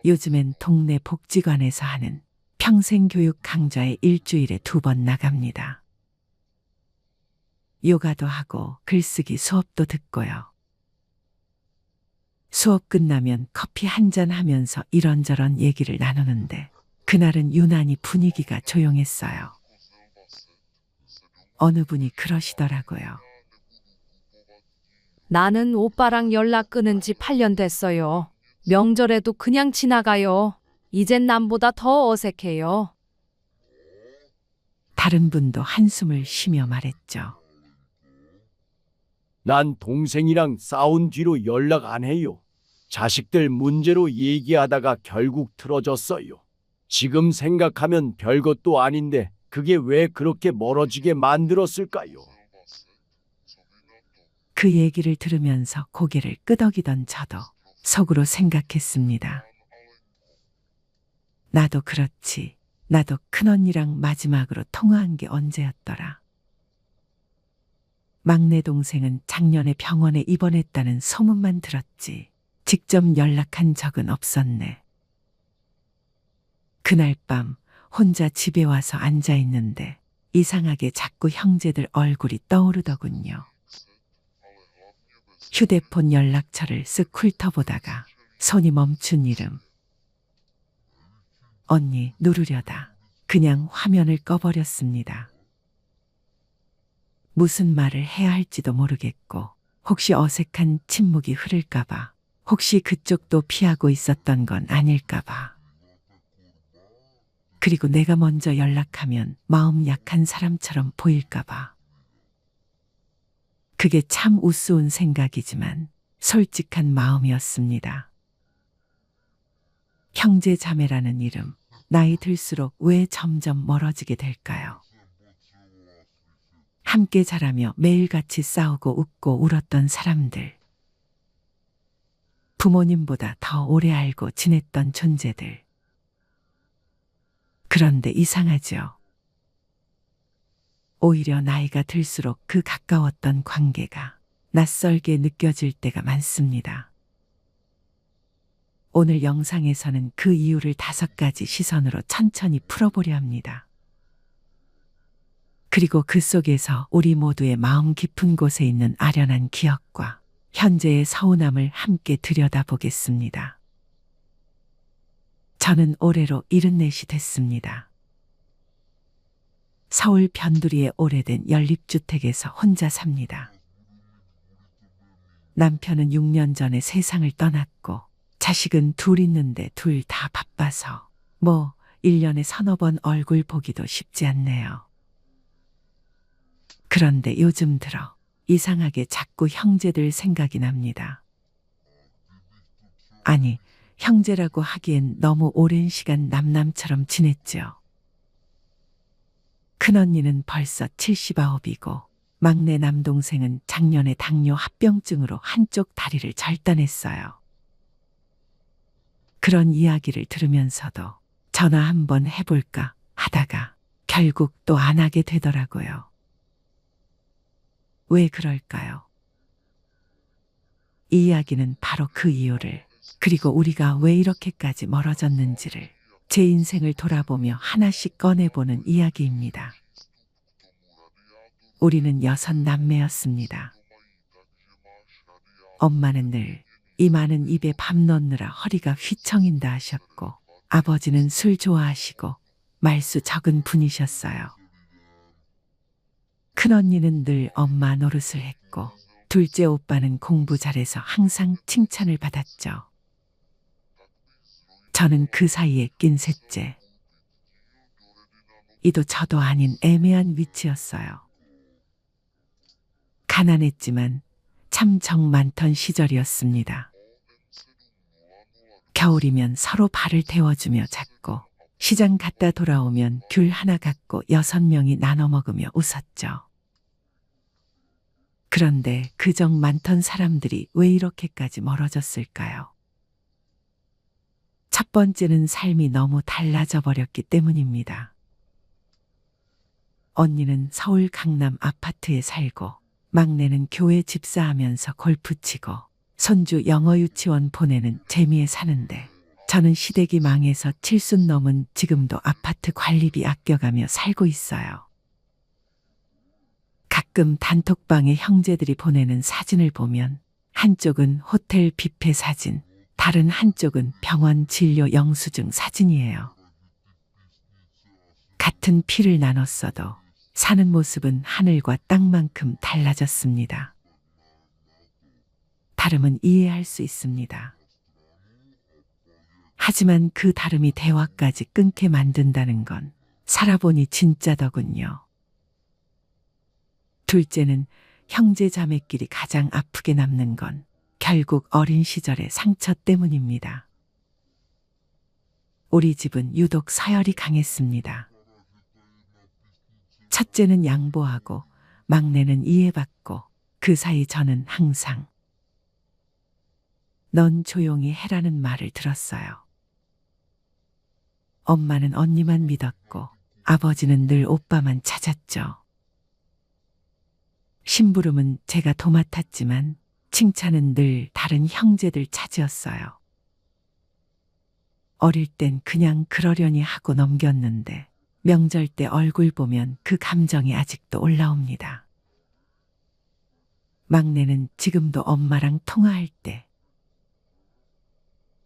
요즘엔 동네 복지관에서 하는 평생교육 강좌에 일주일에 2번 나갑니다. 요가도 하고 글쓰기 수업도 듣고요. 수업 끝나면 커피 한 잔 하면서 이런저런 얘기를 나누는데 그날은 유난히 분위기가 조용했어요. 어느 분이 그러시더라고요. 나는 오빠랑 연락 끊은 지 8년 됐어요. 명절에도 그냥 지나가요. 이젠 남보다 더 어색해요. 다른 분도 한숨을 쉬며 말했죠. 난 동생이랑 싸운 뒤로 연락 안 해요. 자식들 문제로 얘기하다가 결국 틀어졌어요. 지금 생각하면 별것도 아닌데 그게 왜 그렇게 멀어지게 만들었을까요? 그 얘기를 들으면서 고개를 끄덕이던 저도 속으로 생각했습니다. 나도 그렇지. 나도 큰언니랑 마지막으로 통화한 게 언제였더라. 막내 동생은 작년에 병원에 입원했다는 소문만 들었지. 직접 연락한 적은 없었네. 그날 밤 혼자 집에 와서 앉아 있는데 이상하게 자꾸 형제들 얼굴이 떠오르더군요. 휴대폰 연락처를 쓱 훑어보다가 손이 멈춘 이름. 언니 누르려다 그냥 화면을 꺼버렸습니다. 무슨 말을 해야 할지도 모르겠고 혹시 어색한 침묵이 흐를까봐 혹시 그쪽도 피하고 있었던 건 아닐까봐 그리고 내가 먼저 연락하면 마음 약한 사람처럼 보일까봐 그게 참 우스운 생각이지만 솔직한 마음이었습니다. 형제 자매라는 이름, 나이 들수록 왜 점점 멀어지게 될까요? 함께 자라며 매일같이 싸우고 웃고 울었던 사람들. 부모님보다 더 오래 알고 지냈던 존재들. 그런데 이상하죠. 오히려 나이가 들수록 그 가까웠던 관계가 낯설게 느껴질 때가 많습니다. 오늘 영상에서는 그 이유를 5가지 시선으로 천천히 풀어보려 합니다. 그리고 그 속에서 우리 모두의 마음 깊은 곳에 있는 아련한 기억과 현재의 서운함을 함께 들여다보겠습니다. 저는 올해로 74이 됐습니다. 서울 변두리의 오래된 연립주택에서 혼자 삽니다. 남편은 6년 전에 세상을 떠났고 자식은 2 있는데 2 다 바빠서 1년에 서너 번 얼굴 보기도 쉽지 않네요. 그런데 요즘 들어 이상하게 자꾸 형제들 생각이 납니다. 아니, 형제라고 하기엔 너무 오랜 시간 남남처럼 지냈죠. 큰언니는 벌써 79이고 막내 남동생은 작년에 당뇨 합병증으로 한쪽 다리를 절단했어요. 그런 이야기를 들으면서도 전화 한번 해볼까 하다가 결국 또 안 하게 되더라고요. 왜 그럴까요? 이 이야기는 바로 그 이유를 그리고 우리가 왜 이렇게까지 멀어졌는지를 제 인생을 돌아보며 하나씩 꺼내보는 이야기입니다. 우리는 6남매였습니다. 엄마는 늘 이 많은 입에 밥 넣느라 허리가 휘청인다 하셨고 아버지는 술 좋아하시고 말수 적은 분이셨어요. 큰언니는 늘 엄마 노릇을 했고 둘째 오빠는 공부 잘해서 항상 칭찬을 받았죠. 저는 그 사이에 낀 셋째. 이도 저도 아닌 애매한 위치였어요. 가난했지만 참 정 많던 시절이었습니다. 겨울이면 서로 발을 데워주며 잤고 시장 갔다 돌아오면 귤 하나 갖고 6명이 나눠 먹으며 웃었죠. 그런데 그정 많던 사람들이 왜 이렇게까지 멀어졌을까요? 첫 번째는 삶이 너무 달라져 버렸기 때문입니다. 언니는 서울 강남 아파트에 살고 막내는 교회 집사하면서 골프 치고 손주 영어 유치원 보내는 재미에 사는데 저는 시댁이 망해서 칠순 넘은 지금도 아파트 관리비 아껴가며 살고 있어요. 가끔 단톡방에 형제들이 보내는 사진을 보면 한쪽은 호텔 뷔페 사진, 다른 한쪽은 병원 진료 영수증 사진이에요. 같은 피를 나눴어도 사는 모습은 하늘과 땅만큼 달라졌습니다. 다름은 이해할 수 있습니다. 하지만 그 다름이 대화까지 끊게 만든다는 건 살아보니 진짜더군요. 둘째는 형제 자매끼리 가장 아프게 남는 건 결국 어린 시절의 상처 때문입니다. 우리 집은 유독 서열이 강했습니다. 첫째는 양보하고 막내는 이해받고 그 사이 저는 항상 넌 조용히 해라는 말을 들었어요. 엄마는 언니만 믿었고 아버지는 늘 오빠만 찾았죠. 심부름은 제가 도맡았지만 칭찬은 늘 다른 형제들 차지였어요. 어릴 땐 그냥 그러려니 하고 넘겼는데 명절 때 얼굴 보면 그 감정이 아직도 올라옵니다. 막내는 지금도 엄마랑 통화할 때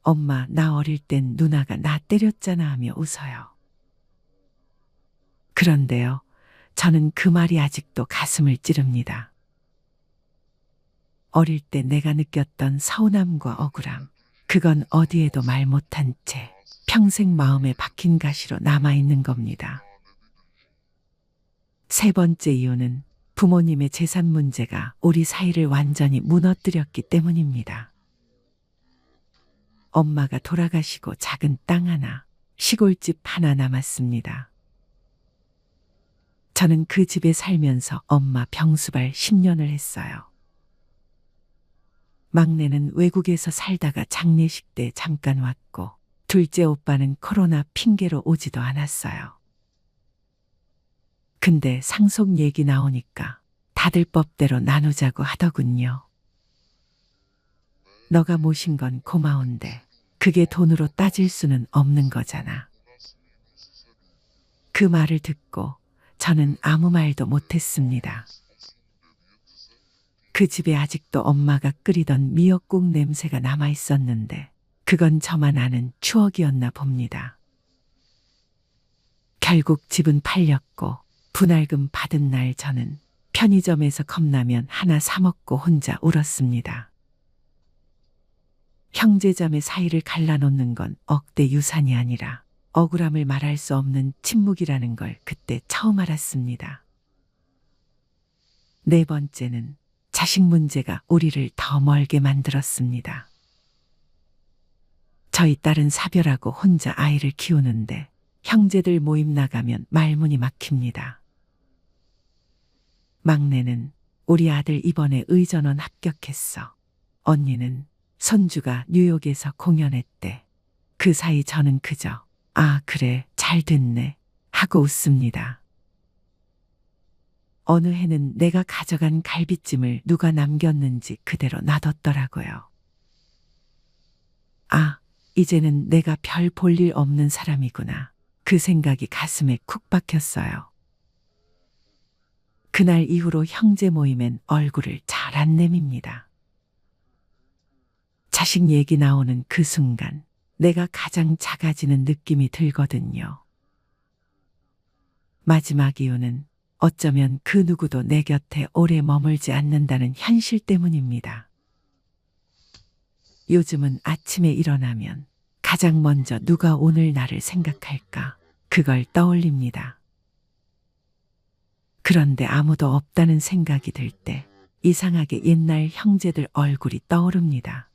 엄마 나 어릴 땐 누나가 나 때렸잖아 하며 웃어요. 그런데요, 저는 그 말이 아직도 가슴을 찌릅니다. 어릴 때 내가 느꼈던 서운함과 억울함, 그건 어디에도 말 못한 채 평생 마음에 박힌 가시로 남아있는 겁니다. 세 번째 이유는 부모님의 재산 문제가 우리 사이를 완전히 무너뜨렸기 때문입니다. 엄마가 돌아가시고 작은 땅 하나, 시골집 하나 남았습니다. 저는 그 집에 살면서 엄마 병수발 10년을 했어요. 막내는 외국에서 살다가 장례식 때 잠깐 왔고 둘째 오빠는 코로나 핑계로 오지도 않았어요. 근데 상속 얘기 나오니까 다들 법대로 나누자고 하더군요. 너가 모신 건 고마운데 그게 돈으로 따질 수는 없는 거잖아. 그 말을 듣고 저는 아무 말도 못했습니다. 그 집에 아직도 엄마가 끓이던 미역국 냄새가 남아 있었는데 그건 저만 아는 추억이었나 봅니다. 결국 집은 팔렸고 분할금 받은 날 저는 편의점에서 컵라면 하나 사 먹고 혼자 울었습니다. 형제자매 사이를 갈라놓는 건 억대 유산이 아니라 억울함을 말할 수 없는 침묵이라는 걸 그때 처음 알았습니다. 네 번째는 자식 문제가 우리를 더 멀게 만들었습니다. 저희 딸은 사별하고 혼자 아이를 키우는데 형제들 모임 나가면 말문이 막힙니다. 막내는 우리 아들 이번에 의전원 합격했어. 언니는 손주가 뉴욕에서 공연했대. 그 사이 저는 그저 아 그래 잘 됐네 하고 웃습니다. 어느 해는 내가 가져간 갈비찜을 누가 남겼는지 그대로 놔뒀더라고요. 아, 이제는 내가 별 볼 일 없는 사람이구나. 그 생각이 가슴에 쿡 박혔어요. 그날 이후로 형제 모임엔 얼굴을 잘 안 내밉니다. 자식 얘기 나오는 그 순간 내가 가장 작아지는 느낌이 들거든요. 마지막 이유는 어쩌면 그 누구도 내 곁에 오래 머물지 않는다는 현실 때문입니다. 요즘은 아침에 일어나면 가장 먼저 누가 오늘 나를 생각할까 그걸 떠올립니다. 그런데 아무도 없다는 생각이 들 때 이상하게 옛날 형제들 얼굴이 떠오릅니다.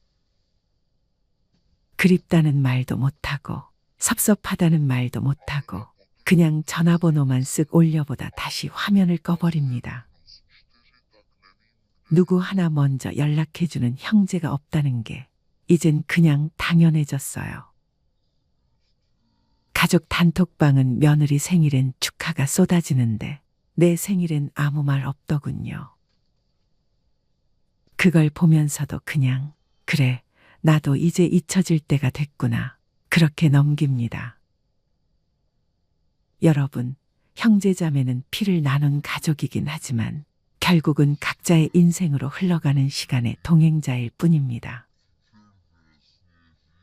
그립다는 말도 못하고 섭섭하다는 말도 못하고 그냥 전화번호만 쓱 올려보다 다시 화면을 꺼버립니다. 누구 하나 먼저 연락해주는 형제가 없다는 게 이젠 그냥 당연해졌어요. 가족 단톡방은 며느리 생일엔 축하가 쏟아지는데 내 생일엔 아무 말 없더군요. 그걸 보면서도 그냥 그래 나도 이제 잊혀질 때가 됐구나 그렇게 넘깁니다. 여러분, 형제자매는 피를 나눈 가족이긴 하지만 결국은 각자의 인생으로 흘러가는 시간의 동행자일 뿐입니다.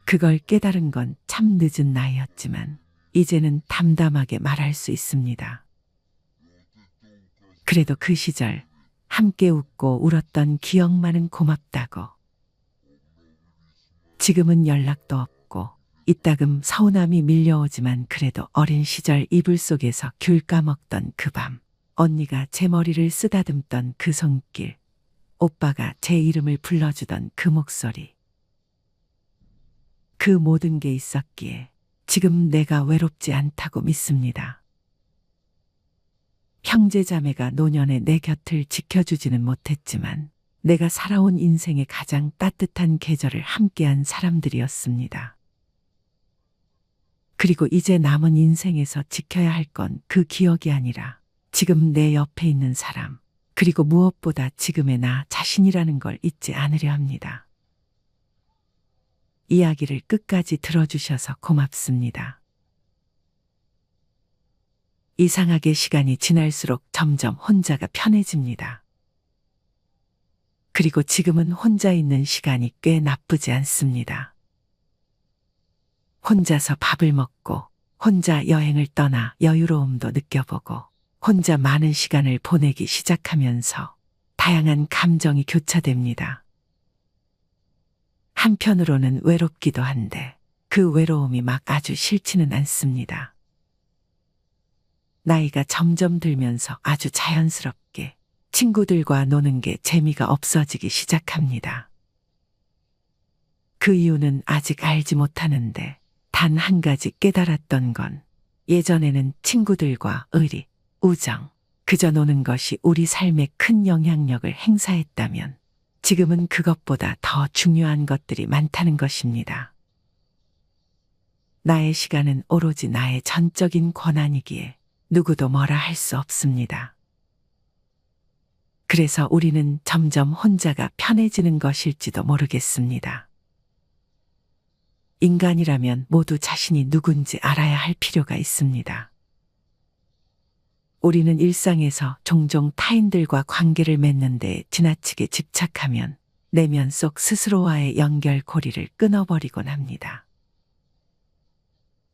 그걸 깨달은 건 참 늦은 나이였지만 이제는 담담하게 말할 수 있습니다. 그래도 그 시절 함께 웃고 울었던 기억만은 고맙다고. 지금은 연락도 없고 이따금 서운함이 밀려오지만 그래도 어린 시절 이불 속에서 귤 까먹던 그 밤, 언니가 제 머리를 쓰다듬던 그 손길, 오빠가 제 이름을 불러주던 그 목소리. 그 모든 게 있었기에 지금 내가 외롭지 않다고 믿습니다. 형제자매가 노년에 내 곁을 지켜주지는 못했지만 내가 살아온 인생의 가장 따뜻한 계절을 함께한 사람들이었습니다. 그리고 이제 남은 인생에서 지켜야 할 건 그 기억이 아니라 지금 내 옆에 있는 사람, 그리고 무엇보다 지금의 나 자신이라는 걸 잊지 않으려 합니다. 이야기를 끝까지 들어주셔서 고맙습니다. 이상하게 시간이 지날수록 점점 혼자가 편해집니다. 그리고 지금은 혼자 있는 시간이 꽤 나쁘지 않습니다. 혼자서 밥을 먹고, 혼자 여행을 떠나 여유로움도 느껴보고, 혼자 많은 시간을 보내기 시작하면서 다양한 감정이 교차됩니다. 한편으로는 외롭기도 한데 그 외로움이 막 아주 싫지는 않습니다. 나이가 점점 들면서 아주 자연스럽게 친구들과 노는 게 재미가 없어지기 시작합니다. 그 이유는 아직 알지 못하는데 단 한 가지 깨달았던 건 예전에는 친구들과 의리, 우정, 그저 노는 것이 우리 삶에 큰 영향력을 행사했다면 지금은 그것보다 더 중요한 것들이 많다는 것입니다. 나의 시간은 오로지 나의 전적인 권한이기에 누구도 뭐라 할 수 없습니다. 그래서 우리는 점점 혼자가 편해지는 것일지도 모르겠습니다. 인간이라면 모두 자신이 누군지 알아야 할 필요가 있습니다. 우리는 일상에서 종종 타인들과 관계를 맺는 데 지나치게 집착하면 내면 속 스스로와의 연결고리를 끊어버리곤 합니다.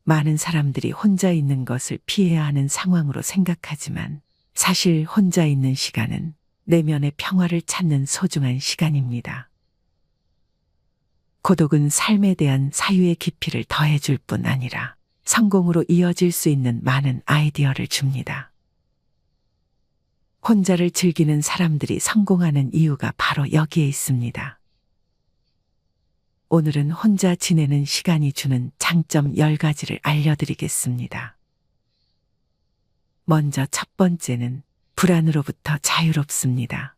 많은 사람들이 혼자 있는 것을 피해야 하는 상황으로 생각하지만 사실 혼자 있는 시간은 내면의 평화를 찾는 소중한 시간입니다. 고독은 삶에 대한 사유의 깊이를 더해줄 뿐 아니라 성공으로 이어질 수 있는 많은 아이디어를 줍니다. 혼자를 즐기는 사람들이 성공하는 이유가 바로 여기에 있습니다. 오늘은 혼자 지내는 시간이 주는 장점 10가지를 알려드리겠습니다. 먼저 첫 번째는 불안으로부터 자유롭습니다.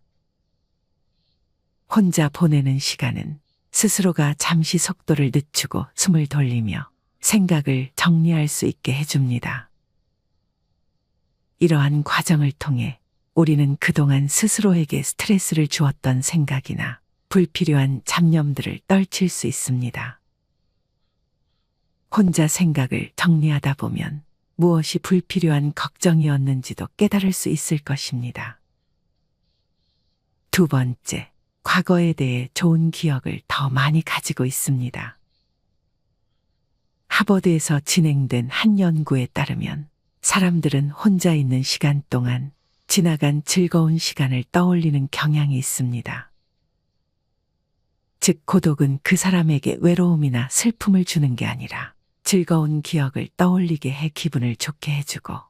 혼자 보내는 시간은 스스로가 잠시 속도를 늦추고 숨을 돌리며 생각을 정리할 수 있게 해줍니다. 이러한 과정을 통해 우리는 그동안 스스로에게 스트레스를 주었던 생각이나 불필요한 잡념들을 떨칠 수 있습니다. 혼자 생각을 정리하다 보면 무엇이 불필요한 걱정이었는지도 깨달을 수 있을 것입니다. 두 번째, 과거에 대해 좋은 기억을 더 많이 가지고 있습니다. 하버드에서 진행된 한 연구에 따르면 사람들은 혼자 있는 시간 동안 지나간 즐거운 시간을 떠올리는 경향이 있습니다. 즉, 고독은 그 사람에게 외로움이나 슬픔을 주는 게 아니라 즐거운 기억을 떠올리게 해 기분을 좋게 해주고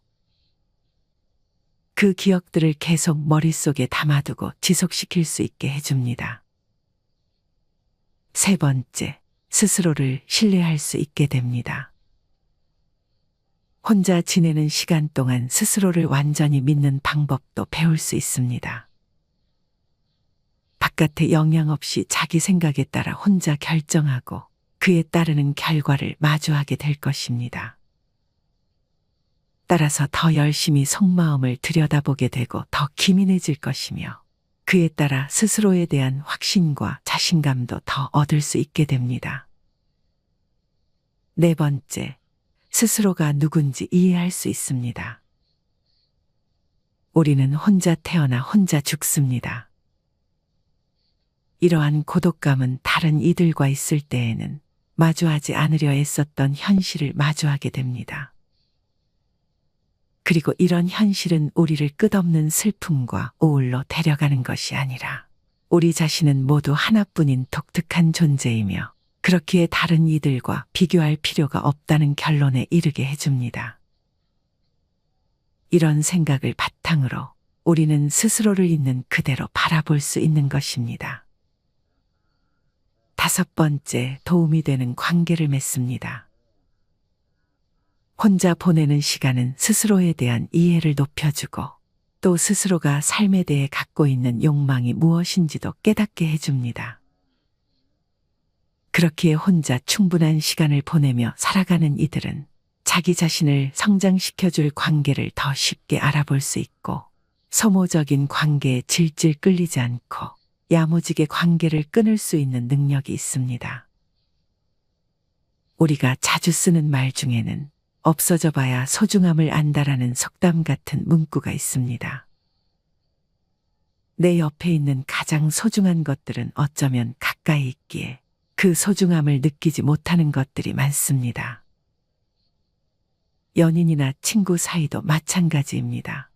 그 기억들을 계속 머릿속에 담아두고 지속시킬 수 있게 해줍니다. 세 번째, 스스로를 신뢰할 수 있게 됩니다. 혼자 지내는 시간 동안 스스로를 완전히 믿는 방법도 배울 수 있습니다. 바깥의 영향 없이 자기 생각에 따라 혼자 결정하고 그에 따르는 결과를 마주하게 될 것입니다. 따라서 더 열심히 속마음을 들여다보게 되고 더 기민해질 것이며 그에 따라 스스로에 대한 확신과 자신감도 더 얻을 수 있게 됩니다. 네 번째, 스스로가 누군지 이해할 수 있습니다. 우리는 혼자 태어나 혼자 죽습니다. 이러한 고독감은 다른 이들과 있을 때에는 마주하지 않으려 애썼던 현실을 마주하게 됩니다. 그리고 이런 현실은 우리를 끝없는 슬픔과 우울로 데려가는 것이 아니라 우리 자신은 모두 하나뿐인 독특한 존재이며 그렇기에 다른 이들과 비교할 필요가 없다는 결론에 이르게 해줍니다. 이런 생각을 바탕으로 우리는 스스로를 있는 그대로 바라볼 수 있는 것입니다. 다섯 번째, 도움이 되는 관계를 맺습니다. 혼자 보내는 시간은 스스로에 대한 이해를 높여주고 또 스스로가 삶에 대해 갖고 있는 욕망이 무엇인지도 깨닫게 해줍니다. 그렇기에 혼자 충분한 시간을 보내며 살아가는 이들은 자기 자신을 성장시켜줄 관계를 더 쉽게 알아볼 수 있고 소모적인 관계에 질질 끌리지 않고 야무지게 관계를 끊을 수 있는 능력이 있습니다. 우리가 자주 쓰는 말 중에는 없어져 봐야 소중함을 안다라는 속담 같은 문구가 있습니다. 내 옆에 있는 가장 소중한 것들은 어쩌면 가까이 있기에 그 소중함을 느끼지 못하는 것들이 많습니다. 연인이나 친구 사이도 마찬가지입니다.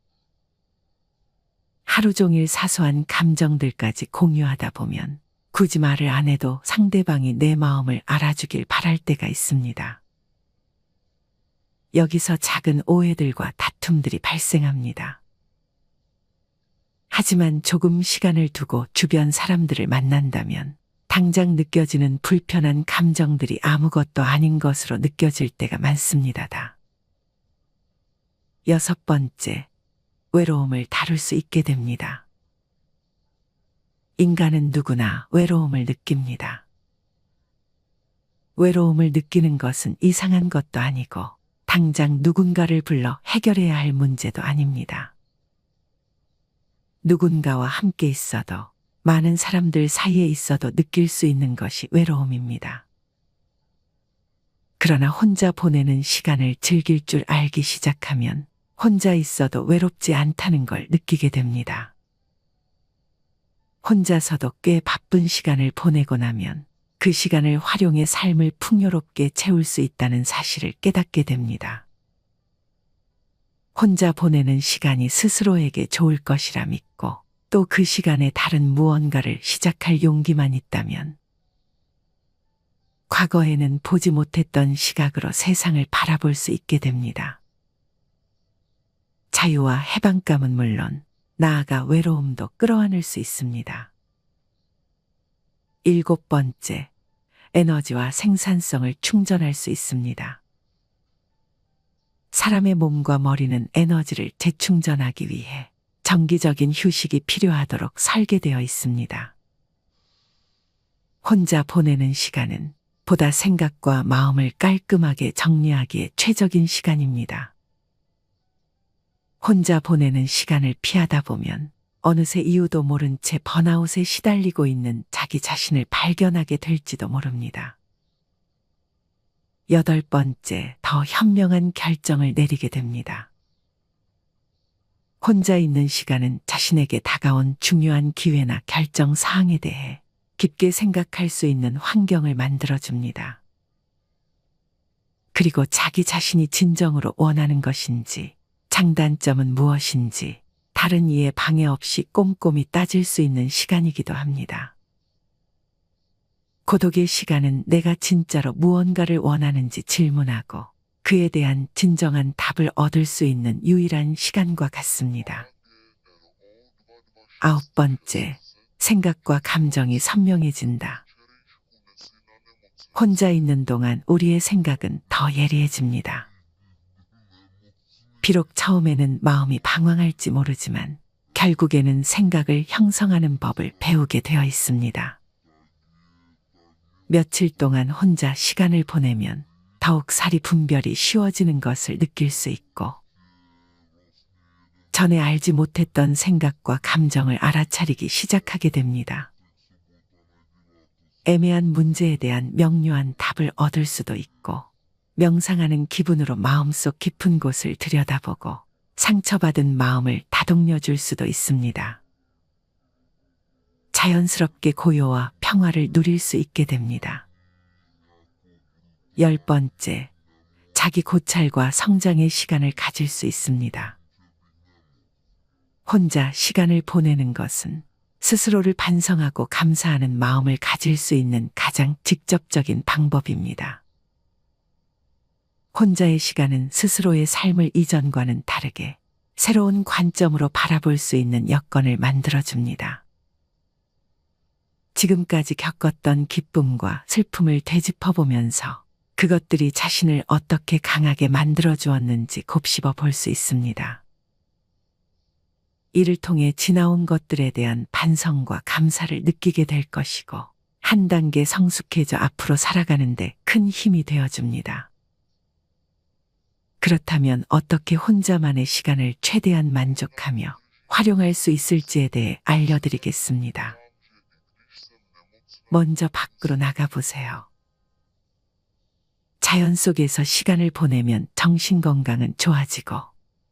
하루 종일 사소한 감정들까지 공유하다 보면 굳이 말을 안 해도 상대방이 내 마음을 알아주길 바랄 때가 있습니다. 여기서 작은 오해들과 다툼들이 발생합니다. 하지만 조금 시간을 두고 주변 사람들을 만난다면 당장 느껴지는 불편한 감정들이 아무것도 아닌 것으로 느껴질 때가 많습니다. 여섯 번째, 외로움을 다룰 수 있게 됩니다. 인간은 누구나 외로움을 느낍니다. 외로움을 느끼는 것은 이상한 것도 아니고 당장 누군가를 불러 해결해야 할 문제도 아닙니다. 누군가와 함께 있어도 많은 사람들 사이에 있어도 느낄 수 있는 것이 외로움입니다. 그러나 혼자 보내는 시간을 즐길 줄 알기 시작하면 혼자 있어도 외롭지 않다는 걸 느끼게 됩니다. 혼자서도 꽤 바쁜 시간을 보내고 나면 그 시간을 활용해 삶을 풍요롭게 채울 수 있다는 사실을 깨닫게 됩니다. 혼자 보내는 시간이 스스로에게 좋을 것이라 믿고 또 그 시간에 다른 무언가를 시작할 용기만 있다면 과거에는 보지 못했던 시각으로 세상을 바라볼 수 있게 됩니다. 자유와 해방감은 물론 나아가 외로움도 끌어안을 수 있습니다. 일곱 번째, 에너지와 생산성을 충전할 수 있습니다. 사람의 몸과 머리는 에너지를 재충전하기 위해 정기적인 휴식이 필요하도록 설계되어 있습니다. 혼자 보내는 시간은 보다 생각과 마음을 깔끔하게 정리하기에 최적인 시간입니다. 혼자 보내는 시간을 피하다 보면 어느새 이유도 모른 채 번아웃에 시달리고 있는 자기 자신을 발견하게 될지도 모릅니다. 여덟 번째, 더 현명한 결정을 내리게 됩니다. 혼자 있는 시간은 자신에게 다가온 중요한 기회나 결정 사항에 대해 깊게 생각할 수 있는 환경을 만들어줍니다. 그리고 자기 자신이 진정으로 원하는 것인지, 장단점은 무엇인지, 다른 이의 방해 없이 꼼꼼히 따질 수 있는 시간이기도 합니다. 고독의 시간은 내가 진짜로 무언가를 원하는지 질문하고 그에 대한 진정한 답을 얻을 수 있는 유일한 시간과 같습니다. 아홉 번째, 생각과 감정이 선명해진다. 혼자 있는 동안 우리의 생각은 더 예리해집니다. 비록 처음에는 마음이 방황할지 모르지만 결국에는 생각을 형성하는 법을 배우게 되어 있습니다. 며칠 동안 혼자 시간을 보내면 더욱 사리 분별이 쉬워지는 것을 느낄 수 있고 전에 알지 못했던 생각과 감정을 알아차리기 시작하게 됩니다. 애매한 문제에 대한 명료한 답을 얻을 수도 있고 명상하는 기분으로 마음속 깊은 곳을 들여다보고 상처받은 마음을 다독여 줄 수도 있습니다. 자연스럽게 고요와 평화를 누릴 수 있게 됩니다. 10번째, 자기 고찰과 성장의 시간을 가질 수 있습니다. 혼자 시간을 보내는 것은 스스로를 반성하고 감사하는 마음을 가질 수 있는 가장 직접적인 방법입니다. 혼자의 시간은 스스로의 삶을 이전과는 다르게 새로운 관점으로 바라볼 수 있는 여건을 만들어줍니다. 지금까지 겪었던 기쁨과 슬픔을 되짚어보면서 그것들이 자신을 어떻게 강하게 만들어 주었는지 곱씹어 볼 수 있습니다. 이를 통해 지나온 것들에 대한 반성과 감사를 느끼게 될 것이고 한 단계 성숙해져 앞으로 살아가는데 큰 힘이 되어줍니다. 그렇다면 어떻게 혼자만의 시간을 최대한 만족하며 활용할 수 있을지에 대해 알려드리겠습니다. 먼저 밖으로 나가보세요. 자연 속에서 시간을 보내면 정신 건강은 좋아지고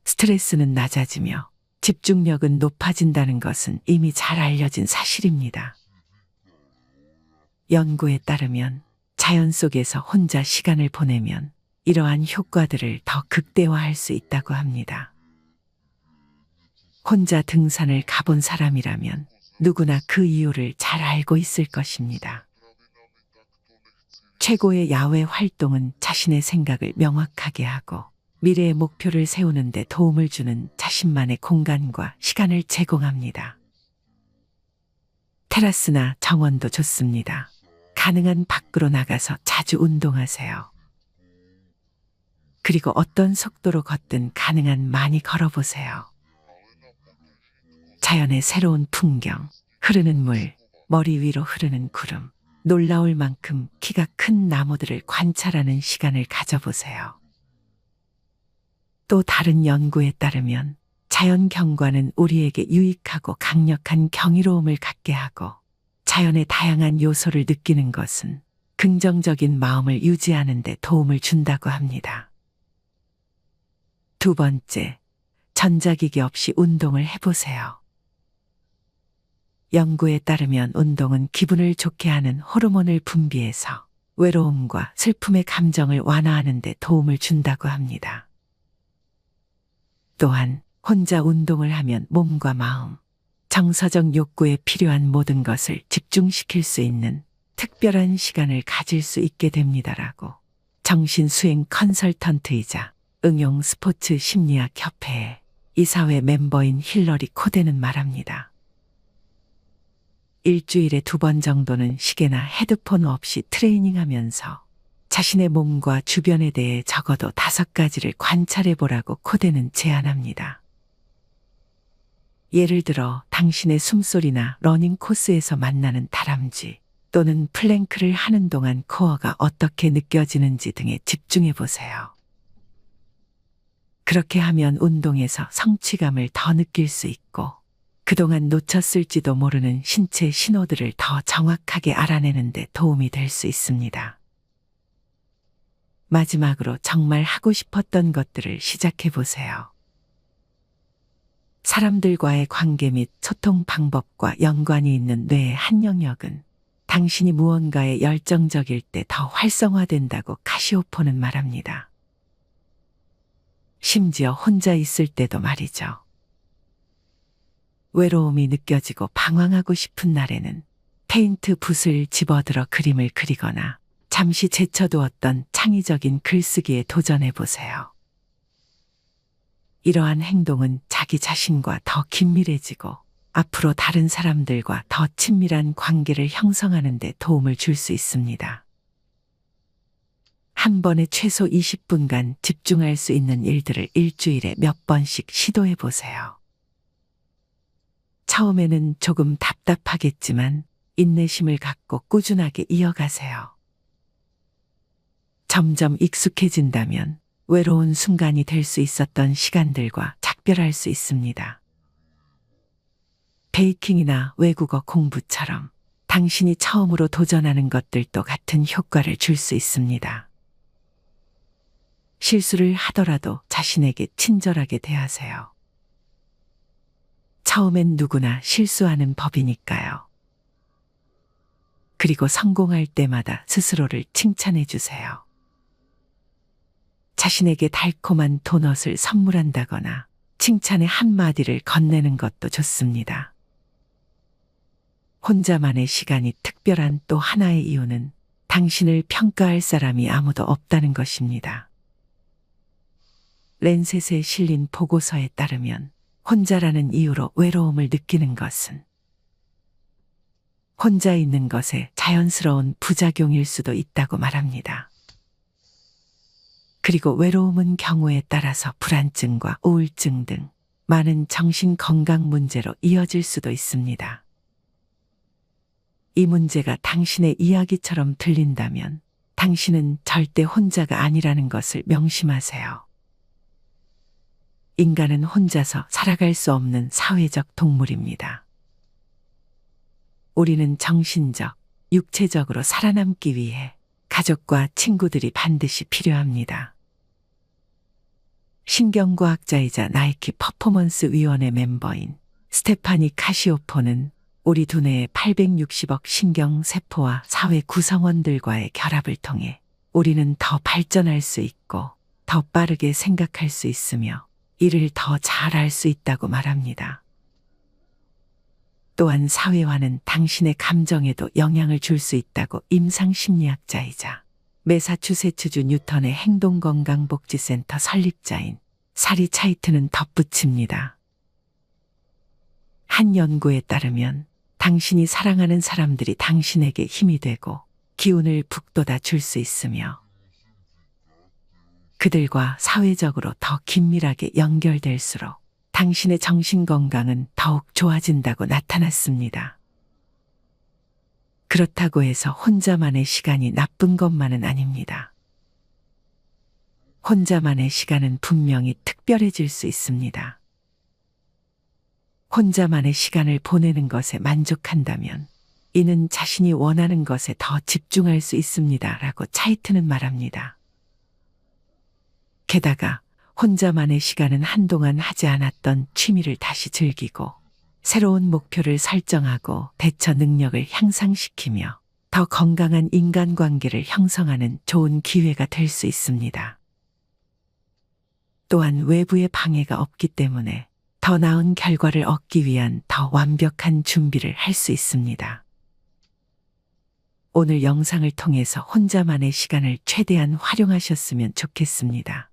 스트레스는 낮아지며 집중력은 높아진다는 것은 이미 잘 알려진 사실입니다. 연구에 따르면 자연 속에서 혼자 시간을 보내면 이러한 효과들을 더 극대화할 수 있다고 합니다. 혼자 등산을 가본 사람이라면 누구나 그 이유를 잘 알고 있을 것입니다. 최고의 야외 활동은 자신의 생각을 명확하게 하고 미래의 목표를 세우는 데 도움을 주는 자신만의 공간과 시간을 제공합니다. 테라스나 정원도 좋습니다. 가능한 밖으로 나가서 자주 운동하세요. 그리고 어떤 속도로 걷든 가능한 많이 걸어보세요. 자연의 새로운 풍경, 흐르는 물, 머리 위로 흐르는 구름, 놀라울 만큼 키가 큰 나무들을 관찰하는 시간을 가져보세요. 또 다른 연구에 따르면 자연 경관은 우리에게 유익하고 강력한 경이로움을 갖게 하고 자연의 다양한 요소를 느끼는 것은 긍정적인 마음을 유지하는 데 도움을 준다고 합니다. 두 번째, 전자기기 없이 운동을 해보세요. 연구에 따르면 운동은 기분을 좋게 하는 호르몬을 분비해서 외로움과 슬픔의 감정을 완화하는 데 도움을 준다고 합니다. 또한 혼자 운동을 하면 몸과 마음, 정서적 욕구에 필요한 모든 것을 집중시킬 수 있는 특별한 시간을 가질 수 있게 됩니다라고 정신수행 컨설턴트이자 응용 스포츠 심리학 협회의 이사회 멤버인 힐러리 코데는 말합니다. 일주일에 2번 정도는 시계나 헤드폰 없이 트레이닝하면서 자신의 몸과 주변에 대해 적어도 5가지를 관찰해 보라고 코데는 제안합니다. 예를 들어 당신의 숨소리나 러닝 코스에서 만나는 다람쥐 또는 플랭크를 하는 동안 코어가 어떻게 느껴지는지 등에 집중해 보세요. 그렇게 하면 운동에서 성취감을 더 느낄 수 있고 그동안 놓쳤을지도 모르는 신체 신호들을 더 정확하게 알아내는 데 도움이 될 수 있습니다. 마지막으로 정말 하고 싶었던 것들을 시작해 보세요. 사람들과의 관계 및 소통 방법과 연관이 있는 뇌의 한 영역은 당신이 무언가에 열정적일 때 더 활성화된다고 카시오포는 말합니다. 심지어 혼자 있을 때도 말이죠. 외로움이 느껴지고 방황하고 싶은 날에는 페인트 붓을 집어들어 그림을 그리거나 잠시 제쳐두었던 창의적인 글쓰기에 도전해 보세요. 이러한 행동은 자기 자신과 더 긴밀해지고 앞으로 다른 사람들과 더 친밀한 관계를 형성하는 데 도움을 줄 수 있습니다. 한 번에 최소 20분간 집중할 수 있는 일들을 일주일에 몇 번씩 시도해 보세요. 처음에는 조금 답답하겠지만 인내심을 갖고 꾸준하게 이어가세요. 점점 익숙해진다면 외로운 순간이 될 수 있었던 시간들과 작별할 수 있습니다. 베이킹이나 외국어 공부처럼 당신이 처음으로 도전하는 것들도 같은 효과를 줄 수 있습니다. 실수를 하더라도 자신에게 친절하게 대하세요. 처음엔 누구나 실수하는 법이니까요. 그리고 성공할 때마다 스스로를 칭찬해 주세요. 자신에게 달콤한 도넛을 선물한다거나 칭찬의 한마디를 건네는 것도 좋습니다. 혼자만의 시간이 특별한 또 하나의 이유는 당신을 평가할 사람이 아무도 없다는 것입니다. 랜셋에 실린 보고서에 따르면 혼자라는 이유로 외로움을 느끼는 것은 혼자 있는 것에 자연스러운 부작용일 수도 있다고 말합니다. 그리고 외로움은 경우에 따라서 불안증과 우울증 등 많은 정신 건강 문제로 이어질 수도 있습니다. 이 문제가 당신의 이야기처럼 들린다면 당신은 절대 혼자가 아니라는 것을 명심하세요. 인간은 혼자서 살아갈 수 없는 사회적 동물입니다. 우리는 정신적, 육체적으로 살아남기 위해 가족과 친구들이 반드시 필요합니다. 신경과학자이자 나이키 퍼포먼스 위원회 멤버인 스테파니 카시오포는 우리 두뇌의 860억 신경세포와 사회 구성원들과의 결합을 통해 우리는 더 발전할 수 있고 더 빠르게 생각할 수 있으며 일을 더 잘할 수 있다고 말합니다. 또한 사회화는 당신의 감정에도 영향을 줄 수 있다고 임상심리학자이자 매사추세츠주 뉴턴의 행동건강복지센터 설립자인 사리 차이트는 덧붙입니다. 한 연구에 따르면 당신이 사랑하는 사람들이 당신에게 힘이 되고 기운을 북돋아 줄 수 있으며 그들과 사회적으로 더 긴밀하게 연결될수록 당신의 정신 건강은 더욱 좋아진다고 나타났습니다. 그렇다고 해서 혼자만의 시간이 나쁜 것만은 아닙니다. 혼자만의 시간은 분명히 특별해질 수 있습니다. 혼자만의 시간을 보내는 것에 만족한다면 이는 자신이 원하는 것에 더 집중할 수 있습니다. 라고 차이트는 말합니다. 게다가 혼자만의 시간은 한동안 하지 않았던 취미를 다시 즐기고 새로운 목표를 설정하고 대처 능력을 향상시키며 더 건강한 인간관계를 형성하는 좋은 기회가 될 수 있습니다. 또한 외부의 방해가 없기 때문에 더 나은 결과를 얻기 위한 더 완벽한 준비를 할 수 있습니다. 오늘 영상을 통해서 혼자만의 시간을 최대한 활용하셨으면 좋겠습니다.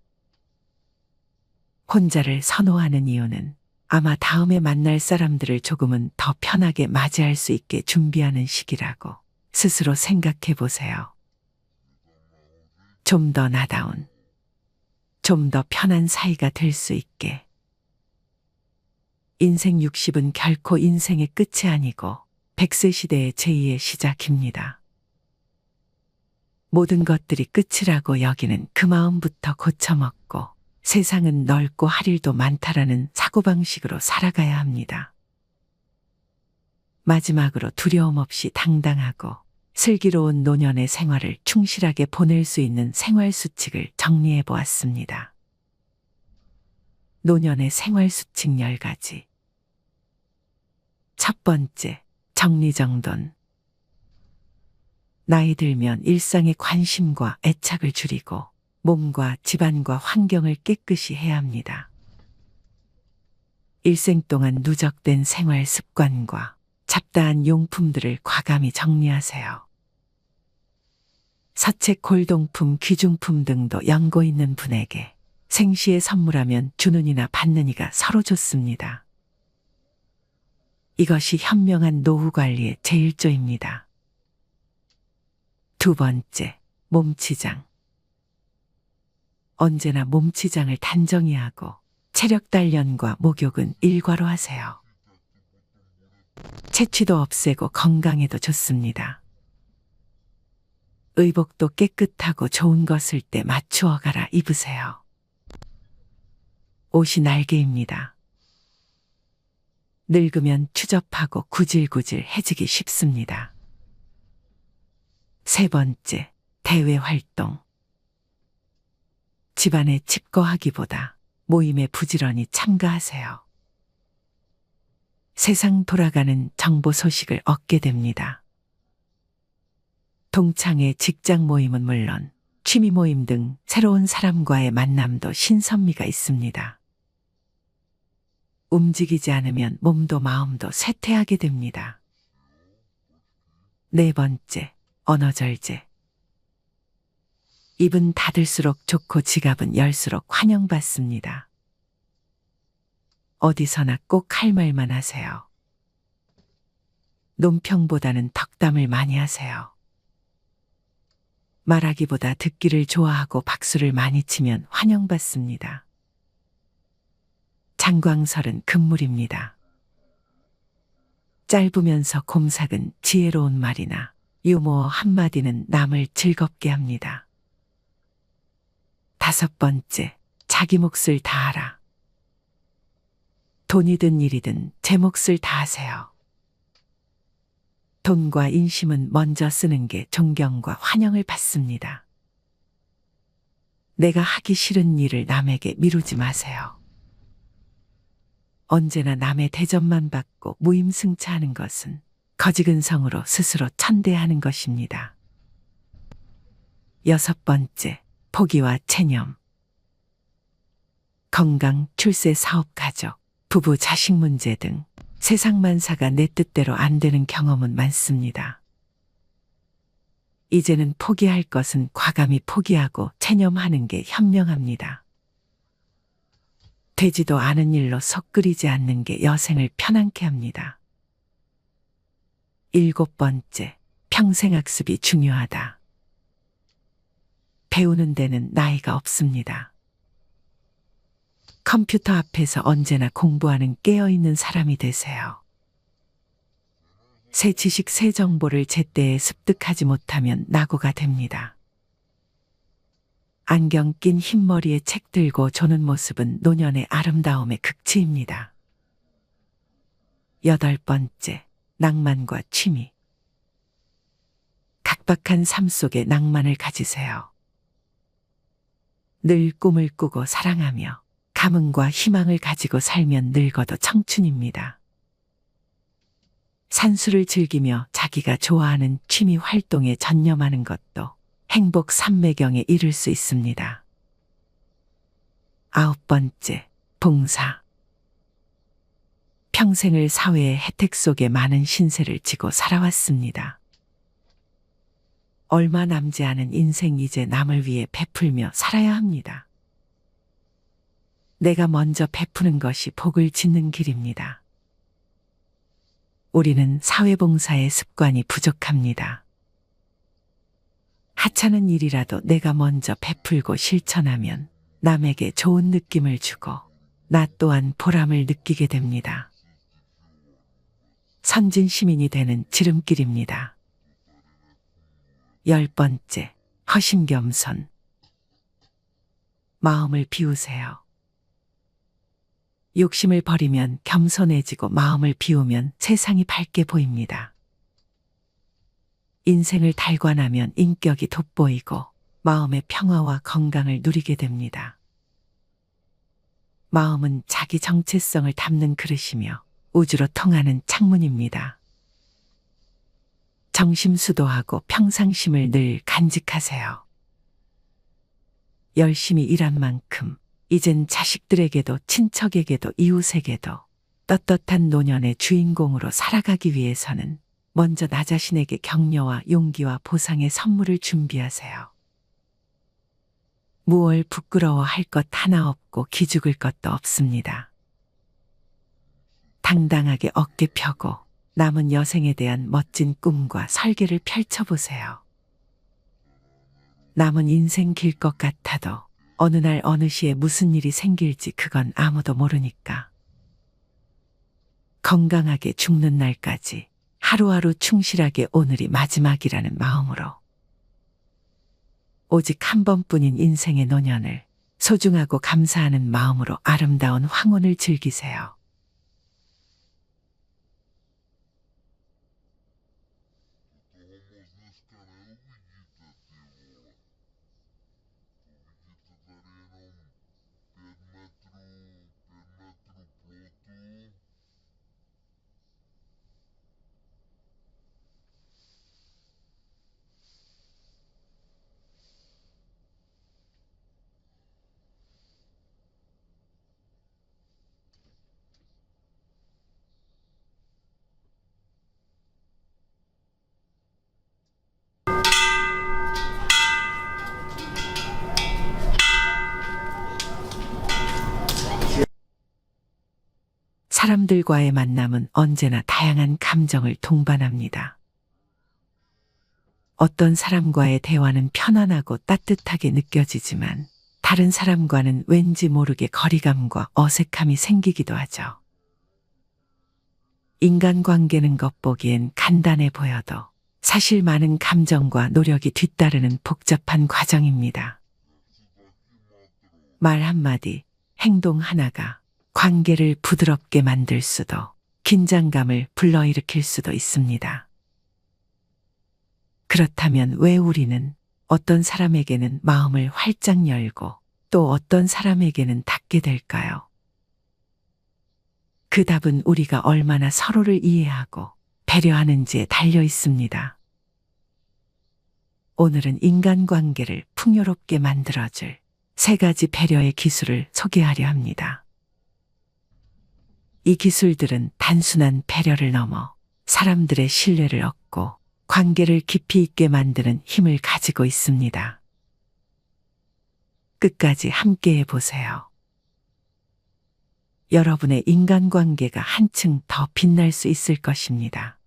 혼자를 선호하는 이유는 아마 다음에 만날 사람들을 조금은 더 편하게 맞이할 수 있게 준비하는 시기라고 스스로 생각해 보세요. 좀 더 나다운, 좀 더 편한 사이가 될 수 있게. 인생 60은 결코 인생의 끝이 아니고 100세 시대의 제2의 시작입니다. 모든 것들이 끝이라고 여기는 그 마음부터 고쳐먹고 세상은 넓고 할 일도 많다라는 사고방식으로 살아가야 합니다. 마지막으로 두려움 없이 당당하고 슬기로운 노년의 생활을 충실하게 보낼 수 있는 생활 수칙을 정리해 보았습니다. 노년의 생활 수칙 10가지. 첫 번째, 정리정돈. 나이 들면 일상의 관심과 애착을 줄이고 몸과 집안과 환경을 깨끗이 해야 합니다. 일생 동안 누적된 생활 습관과 잡다한 용품들을 과감히 정리하세요. 서책, 골동품, 귀중품 등도 연고 있는 분에게 생시에 선물하면 주는 이나 받는 이가 서로 좋습니다. 이것이 현명한 노후 관리의 제1조입니다. 두 번째, 몸치장. 언제나 몸치장을 단정히 하고 체력 단련과 목욕은 일과로 하세요. 체취도 없애고 건강에도 좋습니다. 의복도 깨끗하고 좋은 것을 때 맞추어 갈아 입으세요. 옷이 날개입니다. 늙으면 추접하고 구질구질해지기 쉽습니다. 세 번째, 대외 활동. 집안에 집거하기보다 모임에 부지런히 참가하세요. 세상 돌아가는 정보 소식을 얻게 됩니다. 동창회 직장 모임은 물론 취미 모임 등 새로운 사람과의 만남도 신선미가 있습니다. 움직이지 않으면 몸도 마음도 쇠퇴하게 됩니다. 네 번째, 언어절제. 입은 닫을수록 좋고 지갑은 열수록 환영받습니다. 어디서나 꼭 할 말만 하세요. 논평보다는 덕담을 많이 하세요. 말하기보다 듣기를 좋아하고 박수를 많이 치면 환영받습니다. 장광설은 금물입니다. 짧으면서 곰삭은 지혜로운 말이나 유머 한마디는 남을 즐겁게 합니다. 다섯 번째, 자기 몫을 다하라. 돈이든 일이든 제 몫을 다하세요. 돈과 인심은 먼저 쓰는 게 존경과 환영을 받습니다. 내가 하기 싫은 일을 남에게 미루지 마세요. 언제나 남의 대접만 받고 무임승차하는 것은 거지근성으로 스스로 천대하는 것입니다. 여섯 번째, 포기와 체념. 건강, 출세, 사업, 가족, 부부, 자식 문제 등 세상 만사가 내 뜻대로 안 되는 경험은 많습니다. 이제는 포기할 것은 과감히 포기하고 체념하는 게 현명합니다. 되지도 않은 일로 속 끓이지 않는 게 여생을 편안케 합니다. 일곱 번째, 평생학습이 중요하다. 배우는 데는 나이가 없습니다. 컴퓨터 앞에서 언제나 공부하는 깨어있는 사람이 되세요. 새 지식, 새 정보를 제때에 습득하지 못하면 낙오가 됩니다. 안경 낀 흰머리에 책 들고 조는 모습은 노년의 아름다움의 극치입니다. 여덟 번째, 낭만과 취미. 각박한 삶 속에 낭만을 가지세요. 늘 꿈을 꾸고 사랑하며 감흥과 희망을 가지고 살면 늙어도 청춘입니다. 산수를 즐기며 자기가 좋아하는 취미 활동에 전념하는 것도 행복 삼매경에 이를 수 있습니다. 아홉 번째, 봉사. 평생을 사회의 혜택 속에 많은 신세를 지고 살아왔습니다. 얼마 남지 않은 인생 이제 남을 위해 베풀며 살아야 합니다. 내가 먼저 베푸는 것이 복을 짓는 길입니다. 우리는 사회봉사의 습관이 부족합니다. 하찮은 일이라도 내가 먼저 베풀고 실천하면 남에게 좋은 느낌을 주고 나 또한 보람을 느끼게 됩니다. 선진 시민이 되는 지름길입니다. 열 번째, 허심겸손. 마음을 비우세요. 욕심을 버리면 겸손해지고 마음을 비우면 세상이 밝게 보입니다. 인생을 달관하면 인격이 돋보이고 마음의 평화와 건강을 누리게 됩니다. 마음은 자기 정체성을 담는 그릇이며 우주로 통하는 창문입니다. 정심수도하고 평상심을 늘 간직하세요. 열심히 일한 만큼 이젠 자식들에게도 친척에게도 이웃에게도 떳떳한 노년의 주인공으로 살아가기 위해서는 먼저 나 자신에게 격려와 용기와 보상의 선물을 준비하세요. 무얼 부끄러워할 것 하나 없고 기죽을 것도 없습니다. 당당하게 어깨 펴고 남은 여생에 대한 멋진 꿈과 설계를 펼쳐보세요. 남은 인생 길 것 같아도 어느 날 어느 시에 무슨 일이 생길지 그건 아무도 모르니까. 건강하게 죽는 날까지 하루하루 충실하게 오늘이 마지막이라는 마음으로 오직 한 번뿐인 인생의 노년을 소중하고 감사하는 마음으로 아름다운 황혼을 즐기세요. 사람들과의 만남은 언제나 다양한 감정을 동반합니다. 어떤 사람과의 대화는 편안하고 따뜻하게 느껴지지만 다른 사람과는 왠지 모르게 거리감과 어색함이 생기기도 하죠. 인간관계는 겉보기엔 간단해 보여도 사실 많은 감정과 노력이 뒤따르는 복잡한 과정입니다. 말 한마디, 행동 하나가 관계를 부드럽게 만들 수도 긴장감을 불러일으킬 수도 있습니다. 그렇다면 왜 우리는 어떤 사람에게는 마음을 활짝 열고 또 어떤 사람에게는 닫게 될까요? 그 답은 우리가 얼마나 서로를 이해하고 배려하는지에 달려 있습니다. 오늘은 인간관계를 풍요롭게 만들어줄 3가지 배려의 기술을 소개하려 합니다. 이 기술들은 단순한 배려를 넘어 사람들의 신뢰를 얻고 관계를 깊이 있게 만드는 힘을 가지고 있습니다. 끝까지 함께해 보세요. 여러분의 인간관계가 한층 더 빛날 수 있을 것입니다.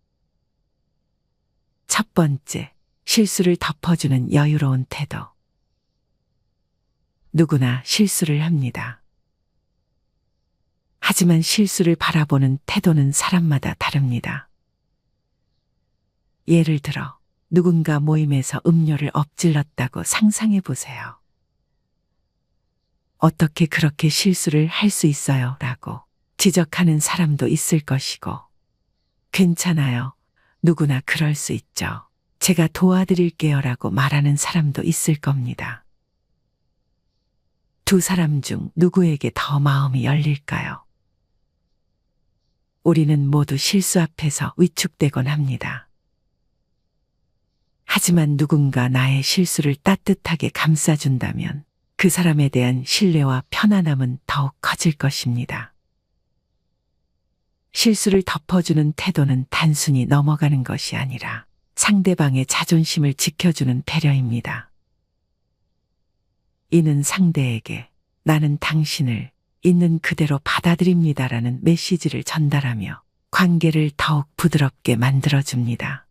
첫 번째, 실수를 덮어주는 여유로운 태도. 누구나 실수를 합니다. 하지만 실수를 바라보는 태도는 사람마다 다릅니다. 예를 들어 누군가 모임에서 음료를 엎질렀다고 상상해 보세요. 어떻게 그렇게 실수를 할 수 있어요? 라고 지적하는 사람도 있을 것이고, 괜찮아요. 누구나 그럴 수 있죠. 제가 도와드릴게요. 라고 말하는 사람도 있을 겁니다. 두 사람 중 누구에게 더 마음이 열릴까요? 우리는 모두 실수 앞에서 위축되곤 합니다. 하지만 누군가 나의 실수를 따뜻하게 감싸준다면 그 사람에 대한 신뢰와 편안함은 더욱 커질 것입니다. 실수를 덮어주는 태도는 단순히 넘어가는 것이 아니라 상대방의 자존심을 지켜주는 배려입니다. 이는 상대에게 나는 당신을 있는 그대로 받아들입니다라는 메시지를 전달하며 관계를 더욱 부드럽게 만들어줍니다.